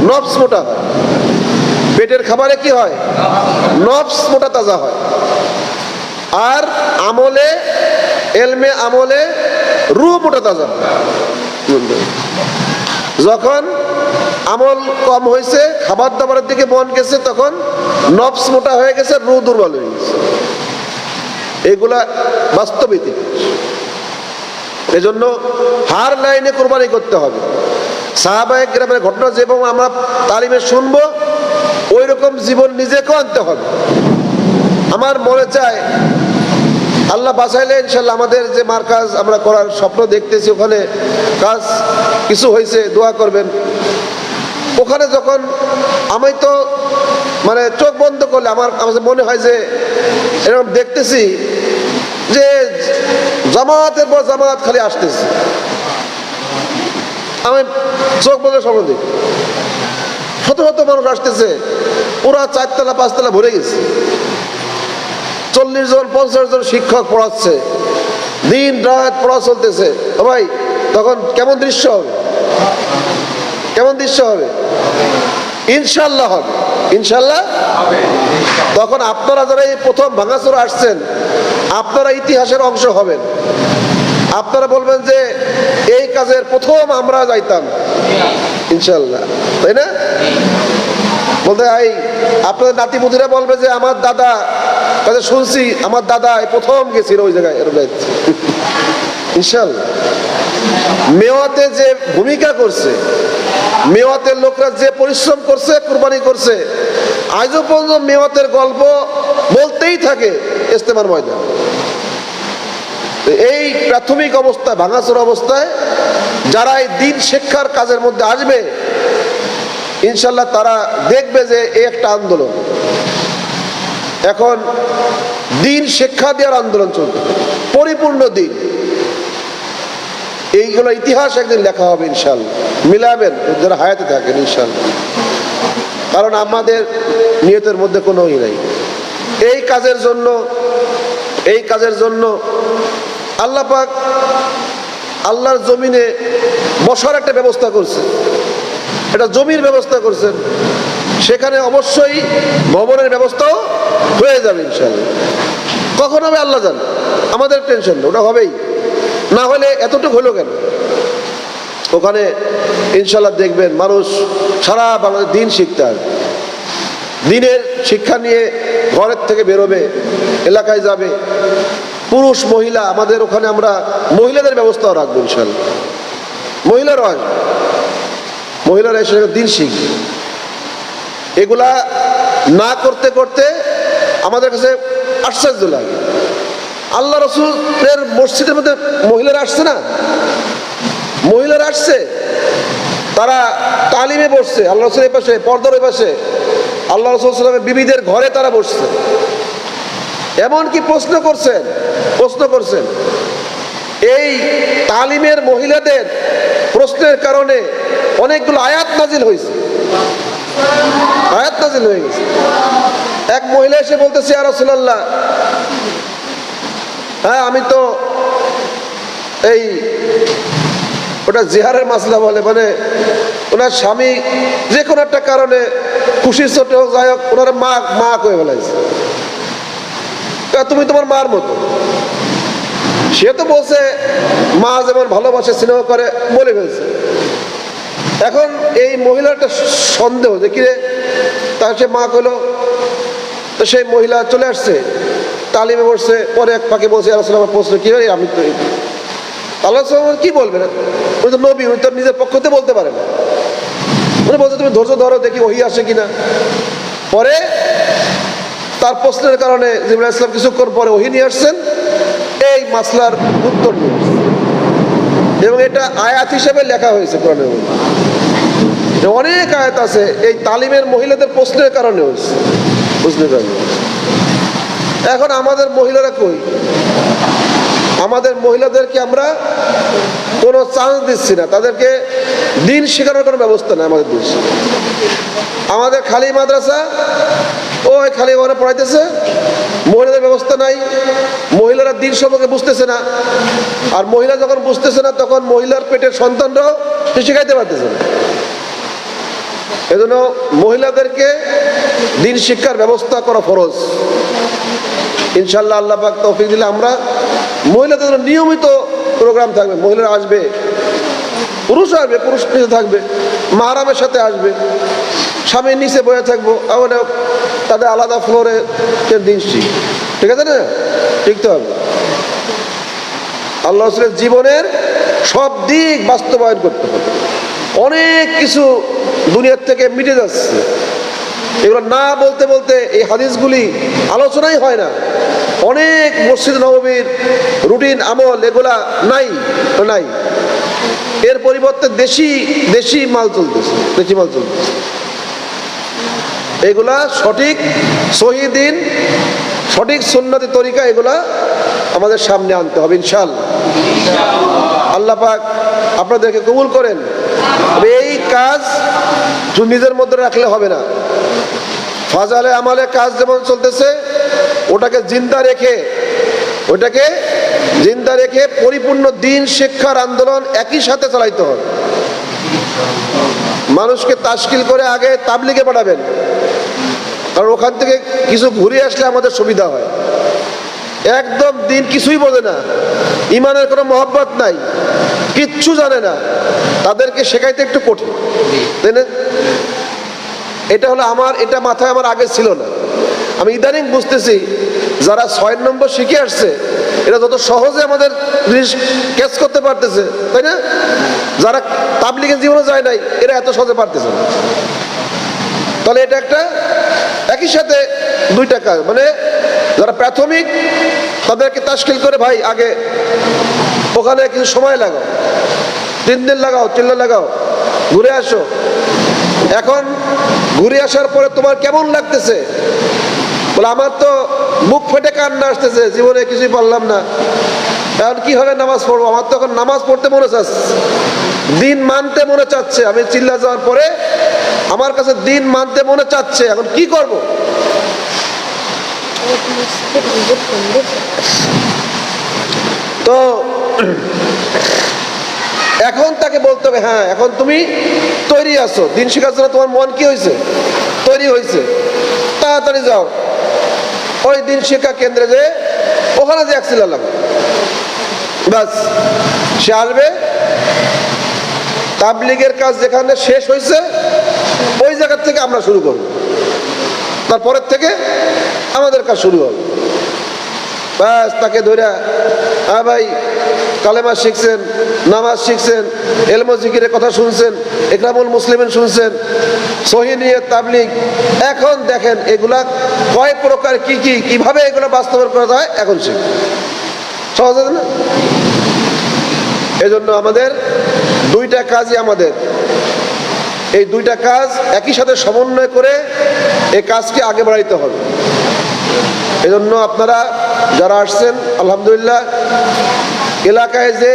নফস মোটা হয়। পেটের খাবারে কি হয়? নফস মোটা তাজা হয়। আর আমলে, এলমে আমলে রূহ মোটা তাজা হয়। যখন আমল কম হয়েছে, খাবার দাবারের দিকে মন গেছে, তখন নফস মোটা হয়ে গেছে, রূহ দুর্বল হয়ে গেছে। এগুলা বাস্তব ইতিহাস। এজন্য হার লাইনে কোরবানি করতে হবে। সাহাবায়ে কেরামের ঘটনা যেরকম আমরা তালিমে শুনবো, ওই রকম জীবন নিজেকেও আনতে হবে। আমার মনে চায় আল্লাহ বাঁচাইলে ইনশাল্লাহ আমাদের যে মার্কাজ আমরা করার স্বপ্ন দেখতেছি, ওখানে কাজ কিছু হয়েছে, দোয়া করবেন। ওখানে যখন আমি তো মানে চোখ বন্ধ করলে আমার মনে হয় যে এরকম দেখতেছি যে জামাতের পর জামাত খালি আসতেছে। আমি চোখ বন্ধ স্বপ্ন দেখি, শত শত মানুষ আসতেছে, পুরা 4 তলা 5 তলা ভরে গেছে। 40 জন 50 জন শিক্ষক পড়াচ্ছে, দিন রাত পড়া চলতেছে। ভাই তখন কেমন দৃশ্য হবে? কেমন দৃশ্য হবে? ইনশাল্লাহ হবে, ইনশাল্লাহ হবে। তখন আপনারা যারা এই প্রথম ভাঙাচোরা আসছেন, আপনারা ইতিহাসের অংশ হবেন। আপনারা বলবেন যে এই কাজের প্রথম আমরা যাইতাম, ইনশাল্লাহ, তাই না? বলতে আপনাদের নাতিপুতিরা বলবে যে আমার দাদা কাছে শুনছি, আমার দাদা প্রথম গেছিল ওই জায়গায়, ইনশাল্লাহ। মেওয়াতে যে ভূমিকা করছে, মেওয়াতের লোকরা যে পরিশ্রম করছে, কুরবানি করছে, আজও পর্যন্ত মেওয়াতের গল্প বলতেই থাকে ইস্তেমার ময়দান। এই প্রাথমিক অবস্থায়, ভাঙাচোরা অবস্থায় যারা এই দিন শিক্ষার কাজের মধ্যে আসবে, ইনশাল্লাহ তারা দেখবে যে এই একটা আন্দোলন। এখন দিন শিক্ষা দেওয়ার আন্দোলন চলবে, পরিপূর্ণ দিন। এইগুলো ইতিহাস একদিন লেখা হবে ইনশাল্লাহ। মিলাবেন যারা হায়াতে থাকেন ইনশাল্লাহ, কারণ আমাদের নিয়তের মধ্যে কোনো ই নাই। এই কাজের জন্য আল্লাহ পাক আল্লাহর জমিনে বসার একটা ব্যবস্থা করছে, এটা জমির ব্যবস্থা করছেন। সেখানে অবশ্যই ভবনের ব্যবস্থাও হয়ে যাবে ইনশাল্লাহ। কখন হবে আল্লাহ জানে, আমাদের টেনশন ওটা হবেই। না হলে এতটুকু হলো কেন? ওখানে ইনশাল্লাহ দেখবেন মানুষ সারা বাংলাদেশ দিন শিখতে হবে, দিনের শিক্ষা নিয়ে ঘরের থেকে বেরোবে, এলাকায় যাবে, পুরুষ মহিলা। আমাদের ওখানে আমরা মহিলাদের ব্যবস্থাও রাখবো ইনশাল্লাহ। মহিলারাও আসবে, মহিলারা এসে দিন শিখবে। এগুলা না করতে করতে আমাদের কাছে আশ্চর্য লাগে। আল্লাহ রসুলের মসজিদের মধ্যে মহিলারা আসছে না, মহিলারা আসছে, তারা তালিমে বসছে, আল্লাহ রসুলের পাশে, পর্দার ওই পাশে, আল্লাহ রসুল সাল্লামের বিবিদের ঘরে তারা বসছে। এমনকি প্রশ্ন করছেন। এই তালিমের মহিলাদের প্রশ্নের কারণে অনেকগুলো আয়াত নাজিল হয়েছে, আয়াত নাজিল হয়ে গেছে। এক মহিলা এসে বলতেছে, ইয়া রাসূলুল্লাহ, হ্যাঁ আমি তো এই ওটা জিহারের মাসলা বলে, মানে ওনার স্বামী যে কোনো একটা কারণে খুশির চোটে হোক, যাই হোক, ওনার মা কয়ে ফেলাইছে। তুমি তোমার মার মতো। সে তো বলছে মা যেমন ভালোবাসে, স্নেহ করে, বলে ফেলছে। এখন এই মহিলার একটা সন্দেহ যে কিরে, তার সে মা কইল। তো সেই মহিলা চলে আসছে, তালিমে বসছে। পরে এক ফাঁকে বলছে, আল্লাহ আমার প্রশ্ন কি হয়, আমি তো আল্লাহ কি বলবে না, উনি তো নবী, উনি তো নিজের পক্ষতে বলতে পারে না। উনি বলছে তুমি ধৈর্য ধরো, দেখি ওহি আসে কিনা। পরে তার প্রশ্নের কারণে জিবরাইল আলাইহিস সালাম কিছুক্ষণ পরে ওহি নিয়ে আসছেন, এই মাসলার উত্তর নিয়ে আসছেন। এবং এটা আয়াত হিসেবে লেখা হয়েছে কোরআনের মধ্যে। অনেক আয়াত আছে এই তালিমের মহিলাদের প্রশ্নের কারণে হয়েছে, বুঝতে পারবেন। এখন আমাদের মহিলারা কই? আমাদের মহিলাদেরকে আমরা কোনো চান্স দিচ্ছি না, তাদেরকে দিন শেখানোর কোনো ব্যবস্থা নেই আমাদের দেশে। আমাদের খালি মাদ্রাসা, ওই খালি ওখানে পড়াইতেছে, মহিলাদের ব্যবস্থা নাই। মহিলারা দিন সম্পর্কে বুঝতেছে না, আর মহিলা যখন বুঝতেছে না, তখন মহিলার পেটের সন্তানরাও শিখাইতে পারতেছে না। এজন্য মহিলাদেরকে দিন শিক্ষার ব্যবস্থা করা ফরজ। ইনশাল্লাহ আল্লাহ পাক তৌফিক দিলে আমরা মহিলাদের নিয়মিত প্রোগ্রাম থাকবে, মহিলারা আসবে, পুরুষ আসবে, পুরুষ নিচে থাকবে, মাহরামের সাথে আসবে, স্বামীর নিচে বয়ে থাকবো, আমরা তাদের আলাদা ফ্লোরে দিচ্ছি, ঠিক আছে না? টিকতে হবে। আল্লাহ রাসূলের জীবনের সব দিক বাস্তবায়ন করতে হবে। অনেক কিছু দুনিয়ার থেকে মিটে যাচ্ছে, এগুলো না বলতে বলতে এই হাদিসগুলি আলোচনাই হয় না। অনেক মসজিদ নববীর রুটিন আমল এগুলা নাই নাই, এর পরিবর্তে দেশি মাল চলতেছে, দেশি মাল চলতেছে। এগুলা সঠিক সহিহ দ্বীন, সঠিক সুন্নতি তরিকা, এগুলা আমাদের সামনে আনতে হবে ইনশাআল্লাহ। আল্লাহ পাক আপনাদেরকে কবুল করেন। এই কাজ নিজের মধ্যে রাখলে হবে না। ফাজালে আমালে কাজ যেমন চলতেছে, ওটাকে জিন্দা রেখে পরিপূর্ণ দিন শিক্ষার আন্দোলন একই সাথে চালাইতে হবে। মানুষকে তাশকিল করে আগে তাবলিগে পাঠাবেন, কারণ ওখান থেকে কিছু ঘুরে আসলে আমাদের সুবিধা হয়। একদম দিন কিছুই বোঝে না, ইমানের কোনো মহব্বত নাই, কিচ্ছু জানে না, তাদেরকে শেখাইতে একটু কঠিন, তাই না? এটা হলো এটা মাথায় আমার আগে ছিল না। আমি ইদানিং বুঝতেছি যারা 6 নম্বর শিখে আসছে এরা যত সহজে আমাদের জিনিস ক্যাচ করতে পারতেছে, তাই না? যারা তাবলিগের জীবনে যায় নাই এরা এত সহজে পারতেছে না। তাহলে এটা একটা একই সাথে দুইটা কাজ, মানে যারা প্রাথমিক তাদেরকে তাশকিল করে, ভাই আগে ওখানে কিছু সময় লাগাও, 3 দিন লাগাও, 3 দিন লাগাও, ঘুরে আসো। এখন ঘুরে আসার পরে তোমার কেমন লাগতেছে? বলে আমার তো মুখ ফেটে কান্না আসতেছে, জীবনে কিছুই পারলাম না, এখন কিভাবে নামাজ পড়বো? আমার তো এখন নামাজ পড়তে মনে চাচ্ছে, দিন মানতে মনে চাচ্ছে। আমি চিল্লা যাওয়ার পরে আমার কাছে দিন মানতে মনে চাচ্ছে, এখন কি করব? তো এখন তাকে বলতে হবে, হ্যাঁ এখন তুমি তৈরি আছো, দিন শেখার জন্য তোমার মন কি হয়েছে? তৈরি হয়েছে, তাড়াতাড়ি যাও ওই দিন শিক্ষা কেন্দ্রে, যে ওখানে যে একসিলাম ব্যাস, সে আসবে। তাবলিগের কাজ যেখানে শেষ হয়েছে ওই জায়গার থেকে আমরা শুরু করব, তারপরের থেকে আমাদের কাজ শুরু হবে। ব্যাস তাকে ধরে, হ্যাঁ ভাই কালেমা শিখছেন, নামাজ শিখছেন, এলম জিকিরের কথা শুনছেন, ইকরামুল মুসলিমিন শুনছেন, সহিহ নিয়ত তাবলিগ, এখন দেখেন এগুলা কয় প্রকার, কিভাবে এগুলো বাস্তবায়ন করা যায় এখন শিখ, সহজ আছে না? এজন্য আমাদের দুইটা কাজই, এই দুইটা কাজ একই সাথে সমন্বয় করে এই কাজকে আগে বাড়াইতে হবে। এজন্য আপনারা যারা আসছেন আলহামদুলিল্লাহ, এলাকায় যে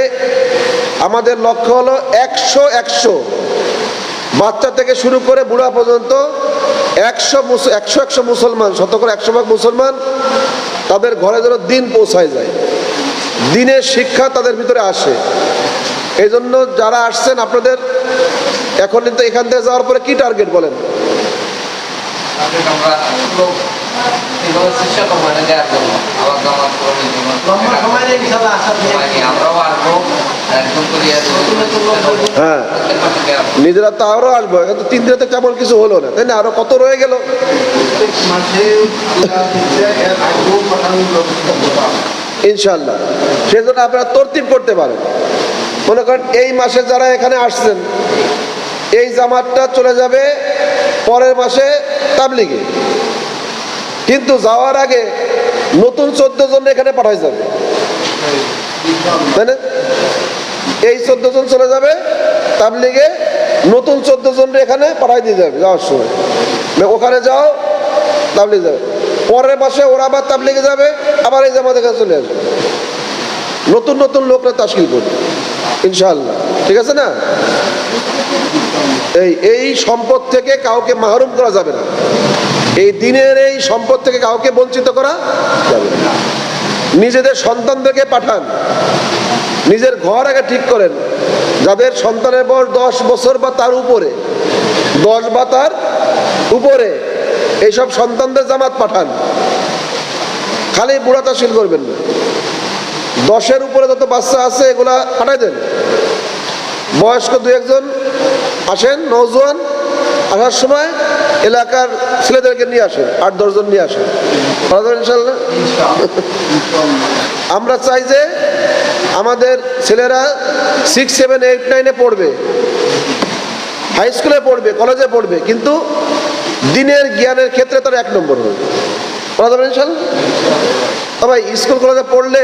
আমাদের লক্ষ্য হলো 100 বাচ্চা থেকে শুরু করে বুড়া পর্যন্ত 100 মুসলমান, শতকরা 100% মুসলমান, তাদের ঘরে যেন দিন পৌঁছায় যায়, দিনের শিক্ষা তাদের ভিতরে আসে। এই জন্য যারা আসছেন আপনাদের এখন কিন্তু এখান থেকে যাওয়ার পরে কি টার্গেট বলেন? হ্যাঁ, নিজেরা তো আরো আসবো, কিন্তু 3 দিনে তো তেমন কিছু হলো না, তাই না? আরো কত রয়ে গেল। ইনশাআল্লাহ সেজন্য আপনারা তরতিব করতে পারেন। মনে করেন এই মাসে যারা এখানে আসছেন, এই জামাতটা চলে যাবে পরের মাসে তাবলিগে, কিন্তু যাওয়ার আগে নতুন 14 জন এখানে পাঠাই যাবে, তাই না? এই 14 জন চলে যাবে তাবলিগে, নতুন 14 জন এখানে পাঠাই দিয়ে যাবে যাওয়ার সময়, ওখানে যাও তাবলিগ যাবে। পরের মাসে ওরা আবার তাবলিগে যাবে, আবার এই জামাত এখানে চলে আসবে, নতুন লোকরা তাশকিল করবে ইনশাআল্লাহ, ঠিক আছে না? এই সম্পদ থেকে কাউকে মাহরুম করা যাবে না, এই দিনের এই সম্পদ থেকে কাউকে বঞ্চিত করা যাবে না। নিজেদের সন্তানদেরকে পাঠান, নিজের ঘর আগে ঠিক করেন, যাদের সন্তানের বয়স 10 বছর বা তার উপরে, 10 বা তার উপরে, এইসব সন্তানদের জামাত পাঠান। খালি বুড়া তাশকিল করবেন না, 10-এর উপরে যত বাচ্চা আছে এগুলা পাঠাই দেন, বয়স্ক দু একজন আসেন, নওজোয়ান, আসার সময় এলাকার ছেলেদেরকে নিয়ে আসেন, 8-10 জন নিয়ে আসেন, ইনশাল্লাহ। আমরা চাই যে আমাদের ছেলেরা 6, 7, 8, 9-এ পড়বে, হাই স্কুলে পড়বে, কলেজে পড়বে, কিন্তু দিনের জ্ঞানের ক্ষেত্রে তারা 1 নম্বর হবে, ইনশাল্লাহ। তবে স্কুল কলেজে পড়লে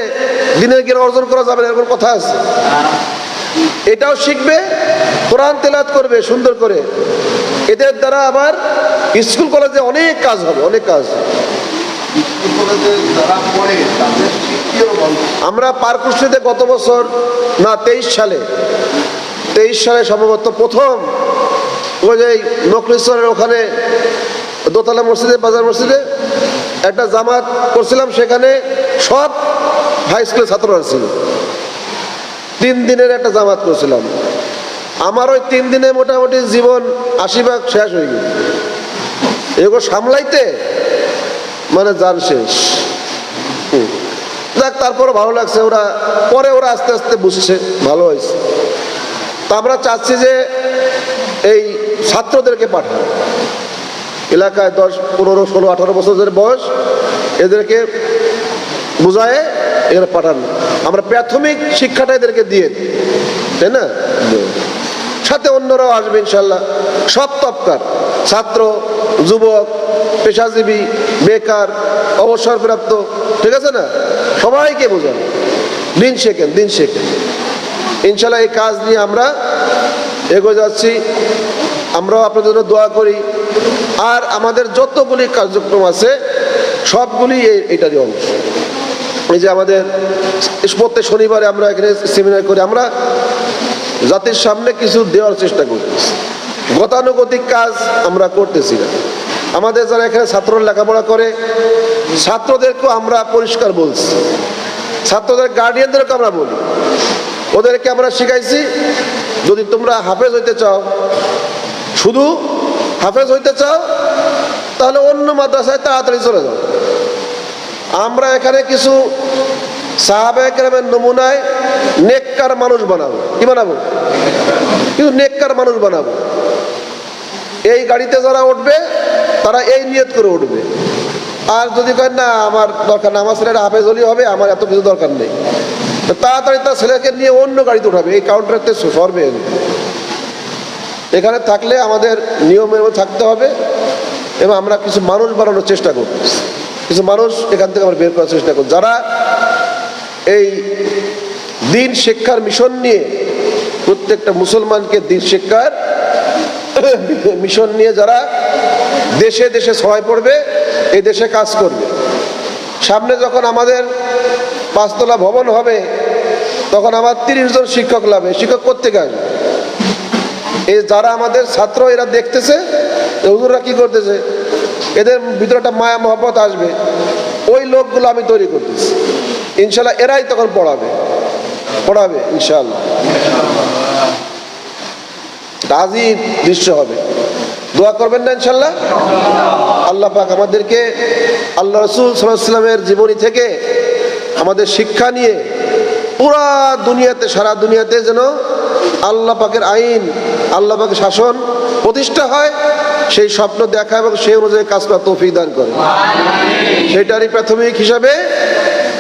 দিনের জ্ঞান অর্জন করা যাবে না, এরকম কথা আছে। এটাও শিখবে, কোরআন তেলাওয়াত করবে সুন্দর করে, এদের দ্বারা আবার স্কুল কলেজে অনেক কাজ হবে, অনেক কাজ। আমরা পারকুশিতে গত বছর না 23 সালে সম্ভবত প্রথম ওই যে নকলেশ্বরের ওখানে দোতলা মসজিদে, বাজার মসজিদে একটা জামাত করছিলাম। সেখানে সব হাই স্কুলের ছাত্ররা ছিল। 3 দিনের একটা জামাত করছিলাম। আমার ওই 3 দিনে মোটামুটি জীবন 80% শেষ হয়ে গেল। এগুলো সামলাইতে মানে জান শেষ। যাক, তারপরে ভালো লাগছে। ওরা আস্তে আস্তে বুঝছে, ভালো হয়েছে। তা আমরা চাচ্ছি যে এই ছাত্রদেরকে পাঠান এলাকায়, 10, 15, 16, 18 বছরের বয়স, এদেরকে বুঝায় এখানে পাঠান। আমরা প্রাথমিক শিক্ষাটা এদেরকে দিয়ে, তাই না? সাথে অন্যরাও আসবে ইনশাল্লাহ, সব তবকার ছাত্র, যুবক, পেশাজীবী, বেকার, অবসরপ্রাপ্ত, ঠিক আছে না? সবাইকে বোঝান, দিন শেখেন ইনশাল্লাহ। এই কাজ নিয়ে আমরা এগিয়ে যাচ্ছি। আমরাও আপনাদের জন্য দোয়া করি। আর আমাদের যতগুলি কার্যক্রম আছে সবগুলি এইটারই অংশ। এই যে আমাদের প্রত্যেক শনিবারে আমরা এখানে সেমিনার করি, আমরা জাতির সামনে কিছু দেওয়ার চেষ্টা করতেছি। গতানুগতিক কাজ আমরা করতেছি না। আমাদের যারা এখানে ছাত্ররা লেখাপড়া করে, ছাত্রদেরকেও আমরা পরিষ্কার বলছি, ছাত্রদের গার্ডিয়ানদেরকে আমরা বলি, ওদেরকে আমরা শিখাইছি, যদি তোমরা হাফেজ হইতে চাও, শুধু হাফেজ হইতে চাও, তাহলে অন্য মাদ্রাসায় তাড়াতাড়ি চলে যাও। আমরা এখানে কিছু সাহাবায়ে কেরামের নমুনায় নেককার মানুষ বানাবো। কি বানাবো? কিন্তু নেককার মানুষ বানাবো। এই গাড়িতে যারা উঠবে তারা এই নিয়ত করে উঠবে। আর যদি কয় না আমার দরকার না, আমার ছেলেটা হাফেজ হলেই হবে, আমার এত কিছু দরকার নেই, তাড়াতাড়ি তার ছেলেকে নিয়ে অন্য গাড়িতে উঠাবে। এই কাউন্টারতে সরবে। এখানে থাকলে আমাদের নিয়মের মধ্যে থাকতে হবে, এবং আমরা কিছু মানুষ বানানোর চেষ্টা করতেছি। কিছু মানুষ এখান থেকে আমরা বের করার চেষ্টা করি, যারা এই দিন শিক্ষার মিশন নিয়ে, প্রত্যেকটা মুসলমানকে দিন শিক্ষার মিশন নিয়ে যারা দেশে দেশে সহায় পড়বে, এই দেশে কাজ করবে। সামনে যখন আমাদের 5 তলা ভবন হবে, তখন আমার 30 জন শিক্ষক লাগবে। শিক্ষক কোত্থেকে আসবে? এই যারা আমাদের ছাত্র, এরা দেখতেছে হুজুররা কি করতেছে, এদের ভিতরে একটা মায়া মহব্বত আসবে। ওই লোকগুলো আমি তৈরি করতেছি ইনশাল্লাহ। এরাই তখন পড়াবে ইনশাল্লাহ। আজিব দৃশ্য হবে। দোয়া করবেন না ইনশাল্লাহ? আল্লাহ পাক আমাদেরকে আল্লাহ রাসূল সাল্লাল্লাহু আলাইহি ওয়াসাল্লামের জীবনী থেকে আমাদের শিক্ষা নিয়ে পুরা দুনিয়াতে, সারা দুনিয়াতে যেন আল্লাহ পাকের আইন, আল্লাহ পাকের শাসন প্রতিষ্ঠা হয়, সেই স্বপ্ন দেখা এবং সেই অনুযায়ী কাজ করার তৌফিক দান করে। সেটারই প্রাথমিক হিসাবে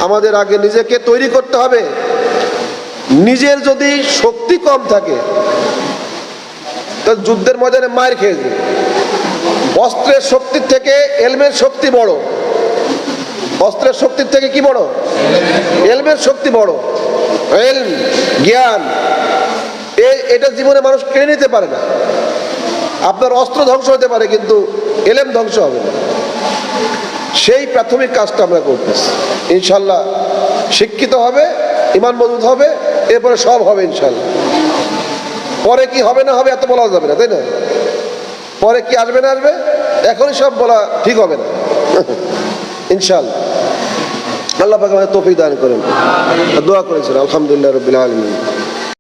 আমাদের আগে নিজেকে তৈরি করতে হবে। নিজের যদি শক্তি কম থাকে, তো যুদ্ধের ময়দানে মার খেয়ে যাবে। অস্ত্রের শক্তির থেকে এলমের শক্তি বড়। অস্ত্রের শক্তির থেকে কি বড়? এলমের শক্তি বড়। এলম, জ্ঞান, এটা জীবনে মানুষ কেড়ে নিতে পারে না। আপনার অস্ত্র ধ্বংস হতে পারে, কিন্তু এলেম ধ্বংস হবে না। সেই প্রাথমিক কাজটা আমরা করতেছি ইনশাল্লাহ। শিক্ষিত হবে, ঈমান মজবুত হবে, এরপরে সব হবে ইনশাল্লাহ। পরে কি হবে না হবে এত বলা যাবে না, তাই না? পরে কি আসবে না আসবে এখনই সব বলা ঠিক হবে না ইনশাল্লাহ। আল্লাহ পাক আমাদের তৌফিক দান করেন। দোয়া করেছেন। আলহামদুলিল্লাহ রাব্বিল আলামিন।